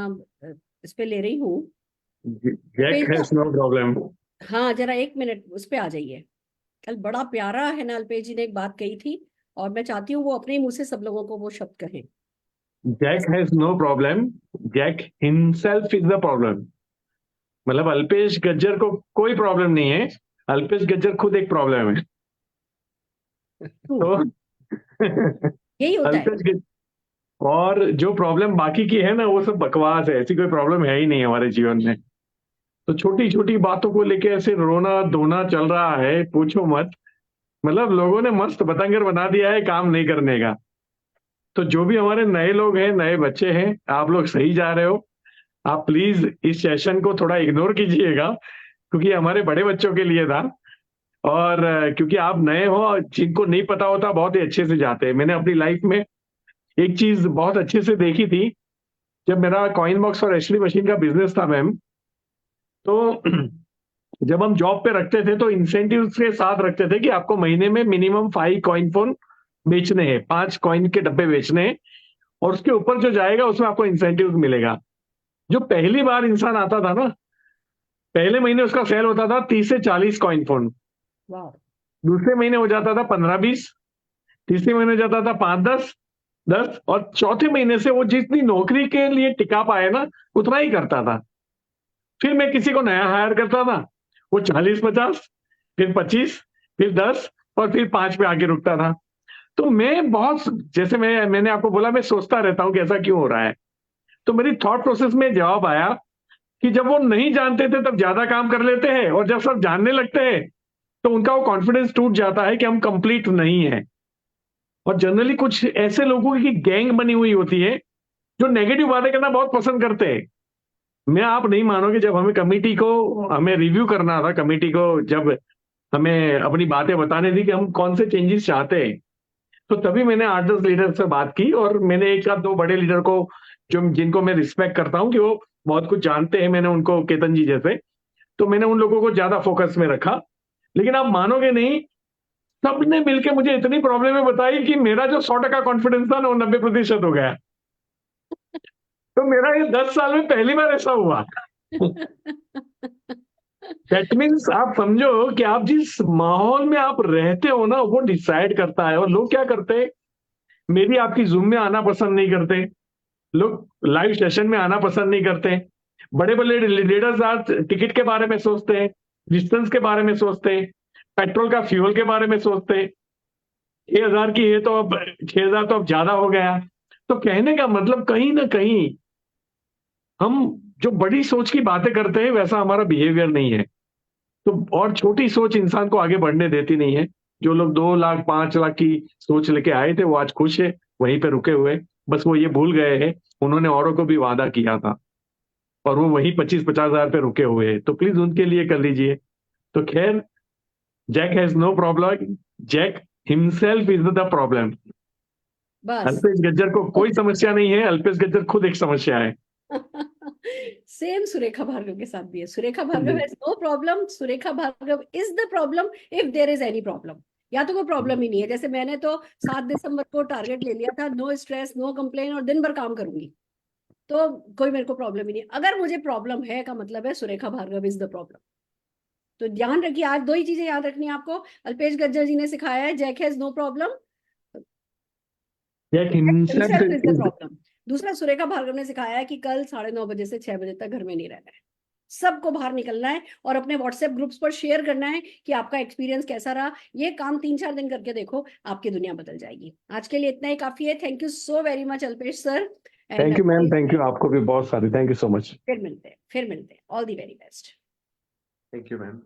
इस पे ले रही हूँ। Jack Alpesh has ji, no problem. हाँ जरा 1 मिनट उस पे आ जाइए। कल बड़ा प्यारा, है ना, अल्पेश जी ने एक बात कही थी, और मैं चाहती हूँ वो अपने ही मुंह से सब लोगों को वो शब्द कहें। Jack has no problem, Jack himself is the problem. मतलब अल्पेश गज्जर को कोई प्रॉब्लम नहीं है, अल्पेश गज्जर खुद एक प्रॉब्लम है। तो यही होता है। अल्पेश गज्जर, और जो प्रॉब्लम बाकी की है ना, वो सब बकवास है। ऐसी कोई प्रॉब्लम है ही नहीं हमारे जीवन में। तो छोटी छोटी बातों को लेके ऐसे रोना धोना चल रहा है, पूछो मत। मतलब लोगों ने मस्त बतंगड़ बना दिया है काम नहीं करने का। तो जो भी हमारे नए लोग हैं, नए बच्चे हैं, आप लोग सही जा रहे हो। आप प्लीज इस सेशन को थोड़ा इग्नोर कीजिएगा, क्योंकि हमारे बड़े बच्चों के लिए था। और क्योंकि आप नए हो, जिनको नहीं पता होता बहुत ही अच्छे से जाते हैं। मैंने अपनी लाइफ में एक चीज बहुत अच्छे से देखी थी, जब मेरा कॉइन बॉक्स और एचडी मशीन का बिजनेस था मैम। तो जब हम जॉब पे रखते थे तो इंसेंटिव के साथ रखते थे कि आपको महीने में मिनिमम 5 कॉइन फोन बेचने हैं, 5 कॉइन के डब्बे बेचने हैं, और उसके ऊपर जो जाएगा उसमें आपको इंसेंटिव मिलेगा। जो पहली बार इंसान आता था ना, पहले महीने उसका सेल होता था 30 से 40 कॉइन फोन। वाह। दूसरे महीने हो जाता था 15-20, तीसरे महीने हो जाता था 5-10, और चौथे महीने से वो जितनी नौकरी के लिए टिका पाए ना, उतना ही करता था। फिर मैं किसी को नया हायर करता था, वो 40-50, फिर 25, फिर 10, और फिर 5 पे आके रुकता था। तो मैं बहुत, जैसे मैंने आपको बोला, मैं सोचता रहता हूँ कि ऐसा क्यों हो रहा है। तो मेरी थॉट प्रोसेस में जवाब आया कि जब वो नहीं जानते थे तब ज्यादा काम कर लेते हैं, और जब सब जानने लगते हैं तो उनका वो कॉन्फिडेंस टूट जाता है कि हम कंप्लीट नहीं है। और जनरली कुछ ऐसे लोगों की गैंग बनी हुई होती है जो नेगेटिव बातें करना बहुत पसंद करते हैं। मैं, आप नहीं मानोगे, जब हमें रिव्यू करना था, कमेटी को जब हमें अपनी बातें बताने थी कि हम कौन से चेंजेस चाहते हैं, तो तभी मैंने 8-10 लीडर से बात की, और मैंने एक आध दो बड़े लीडर को, जो जिनको मैं रिस्पेक्ट करता हूं कि वो बहुत कुछ जानते हैं, मैंने उनको, केतन जी जैसे, तो मैंने उन लोगों को ज्यादा फोकस में रखा। लेकिन आप मानोगे नहीं, सबने मिलकर मुझे इतनी प्रॉब्लमें बताई कि मेरा जो 100% कॉन्फिडेंस था ना, वो 90% हो गया। तो मेरा ये 10 साल में पहली बार ऐसा हुआ। दैट मीन्स आप समझो कि आप जिस माहौल में आप रहते हो ना, वो डिसाइड करता है। और लोग क्या करते हैं, मेरी आपकी जूम में आना पसंद नहीं करते, लोग लाइव सेशन में आना पसंद नहीं करते। बड़े बड़े लीडर्स आज टिकट के बारे में सोचते हैं, डिस्टेंस के बारे में सोचते हैं, पेट्रोल का फ्यूल के बारे में सोचते हैं। 6,000 की है तो अब 6,000 तो अब ज्यादा हो गया। तो कहने का मतलब, कहीं ना कहीं हम जो बड़ी सोच की बातें करते हैं वैसा हमारा बिहेवियर नहीं है। तो और छोटी सोच इंसान को आगे बढ़ने देती नहीं है। जो लोग 2 लाख 5 लाख की सोच लेके आए थे, वो आज खुश है, वहीं पे रुके हुए। बस वो ये भूल गए हैं, उन्होंने औरों को भी वादा किया था, और वो वही 25-50 हजार पे रुके हुए हैं। तो प्लीज उनके लिए कर लीजिए। तो खैर, Jack has no problem, Jack himself is the problem. बस अल्पेश गज्जर को कोई समस्या नहीं है, अल्पेश गज्जर खुद एक समस्या है। सेम सुरेखा भार्गव के साथ भी है। Surekha Bhargav has no problem, Surekha Bhargav is the problem if there is any problem. या तो कोई प्रॉब्लम ही नहीं है, जैसे मैंने तो 7 दिसंबर को टारगेट ले लिया था, नो स्ट्रेस नो कंप्लेन, और दिन भर काम करूंगी, तो कोई मेरे को प्रॉब्लम ही नहीं। अगर मुझे प्रॉब्लम है का मतलब है Surekha Bhargav is the problem. तो ध्यान रखिए, आज 2 ही चीजें याद रखनी है आपको। अल्पेश गज्जर जी ने सिखाया है Jack has no problem, Jack himself is the is, problem. दूसरा, सुरेखा भार्गव ने सिखाया है कि कल 9:30 बजे से 6 बजे तक घर में नहीं रहना है, सबको बाहर निकलना है और अपने व्हाट्सएप ग्रुप्स पर शेयर करना है कि आपका एक्सपीरियंस कैसा रहा। ये काम 3-4 दिन करके देखो, आपकी दुनिया बदल जाएगी। आज के लिए इतना ही काफी है। Thank you so very much Alpesh sir. Thank you ma'am, thank you, आपको भी बहुत सारी थैंक यू सो मच। फिर मिलते हैं, all the very best. Thank you ma'am.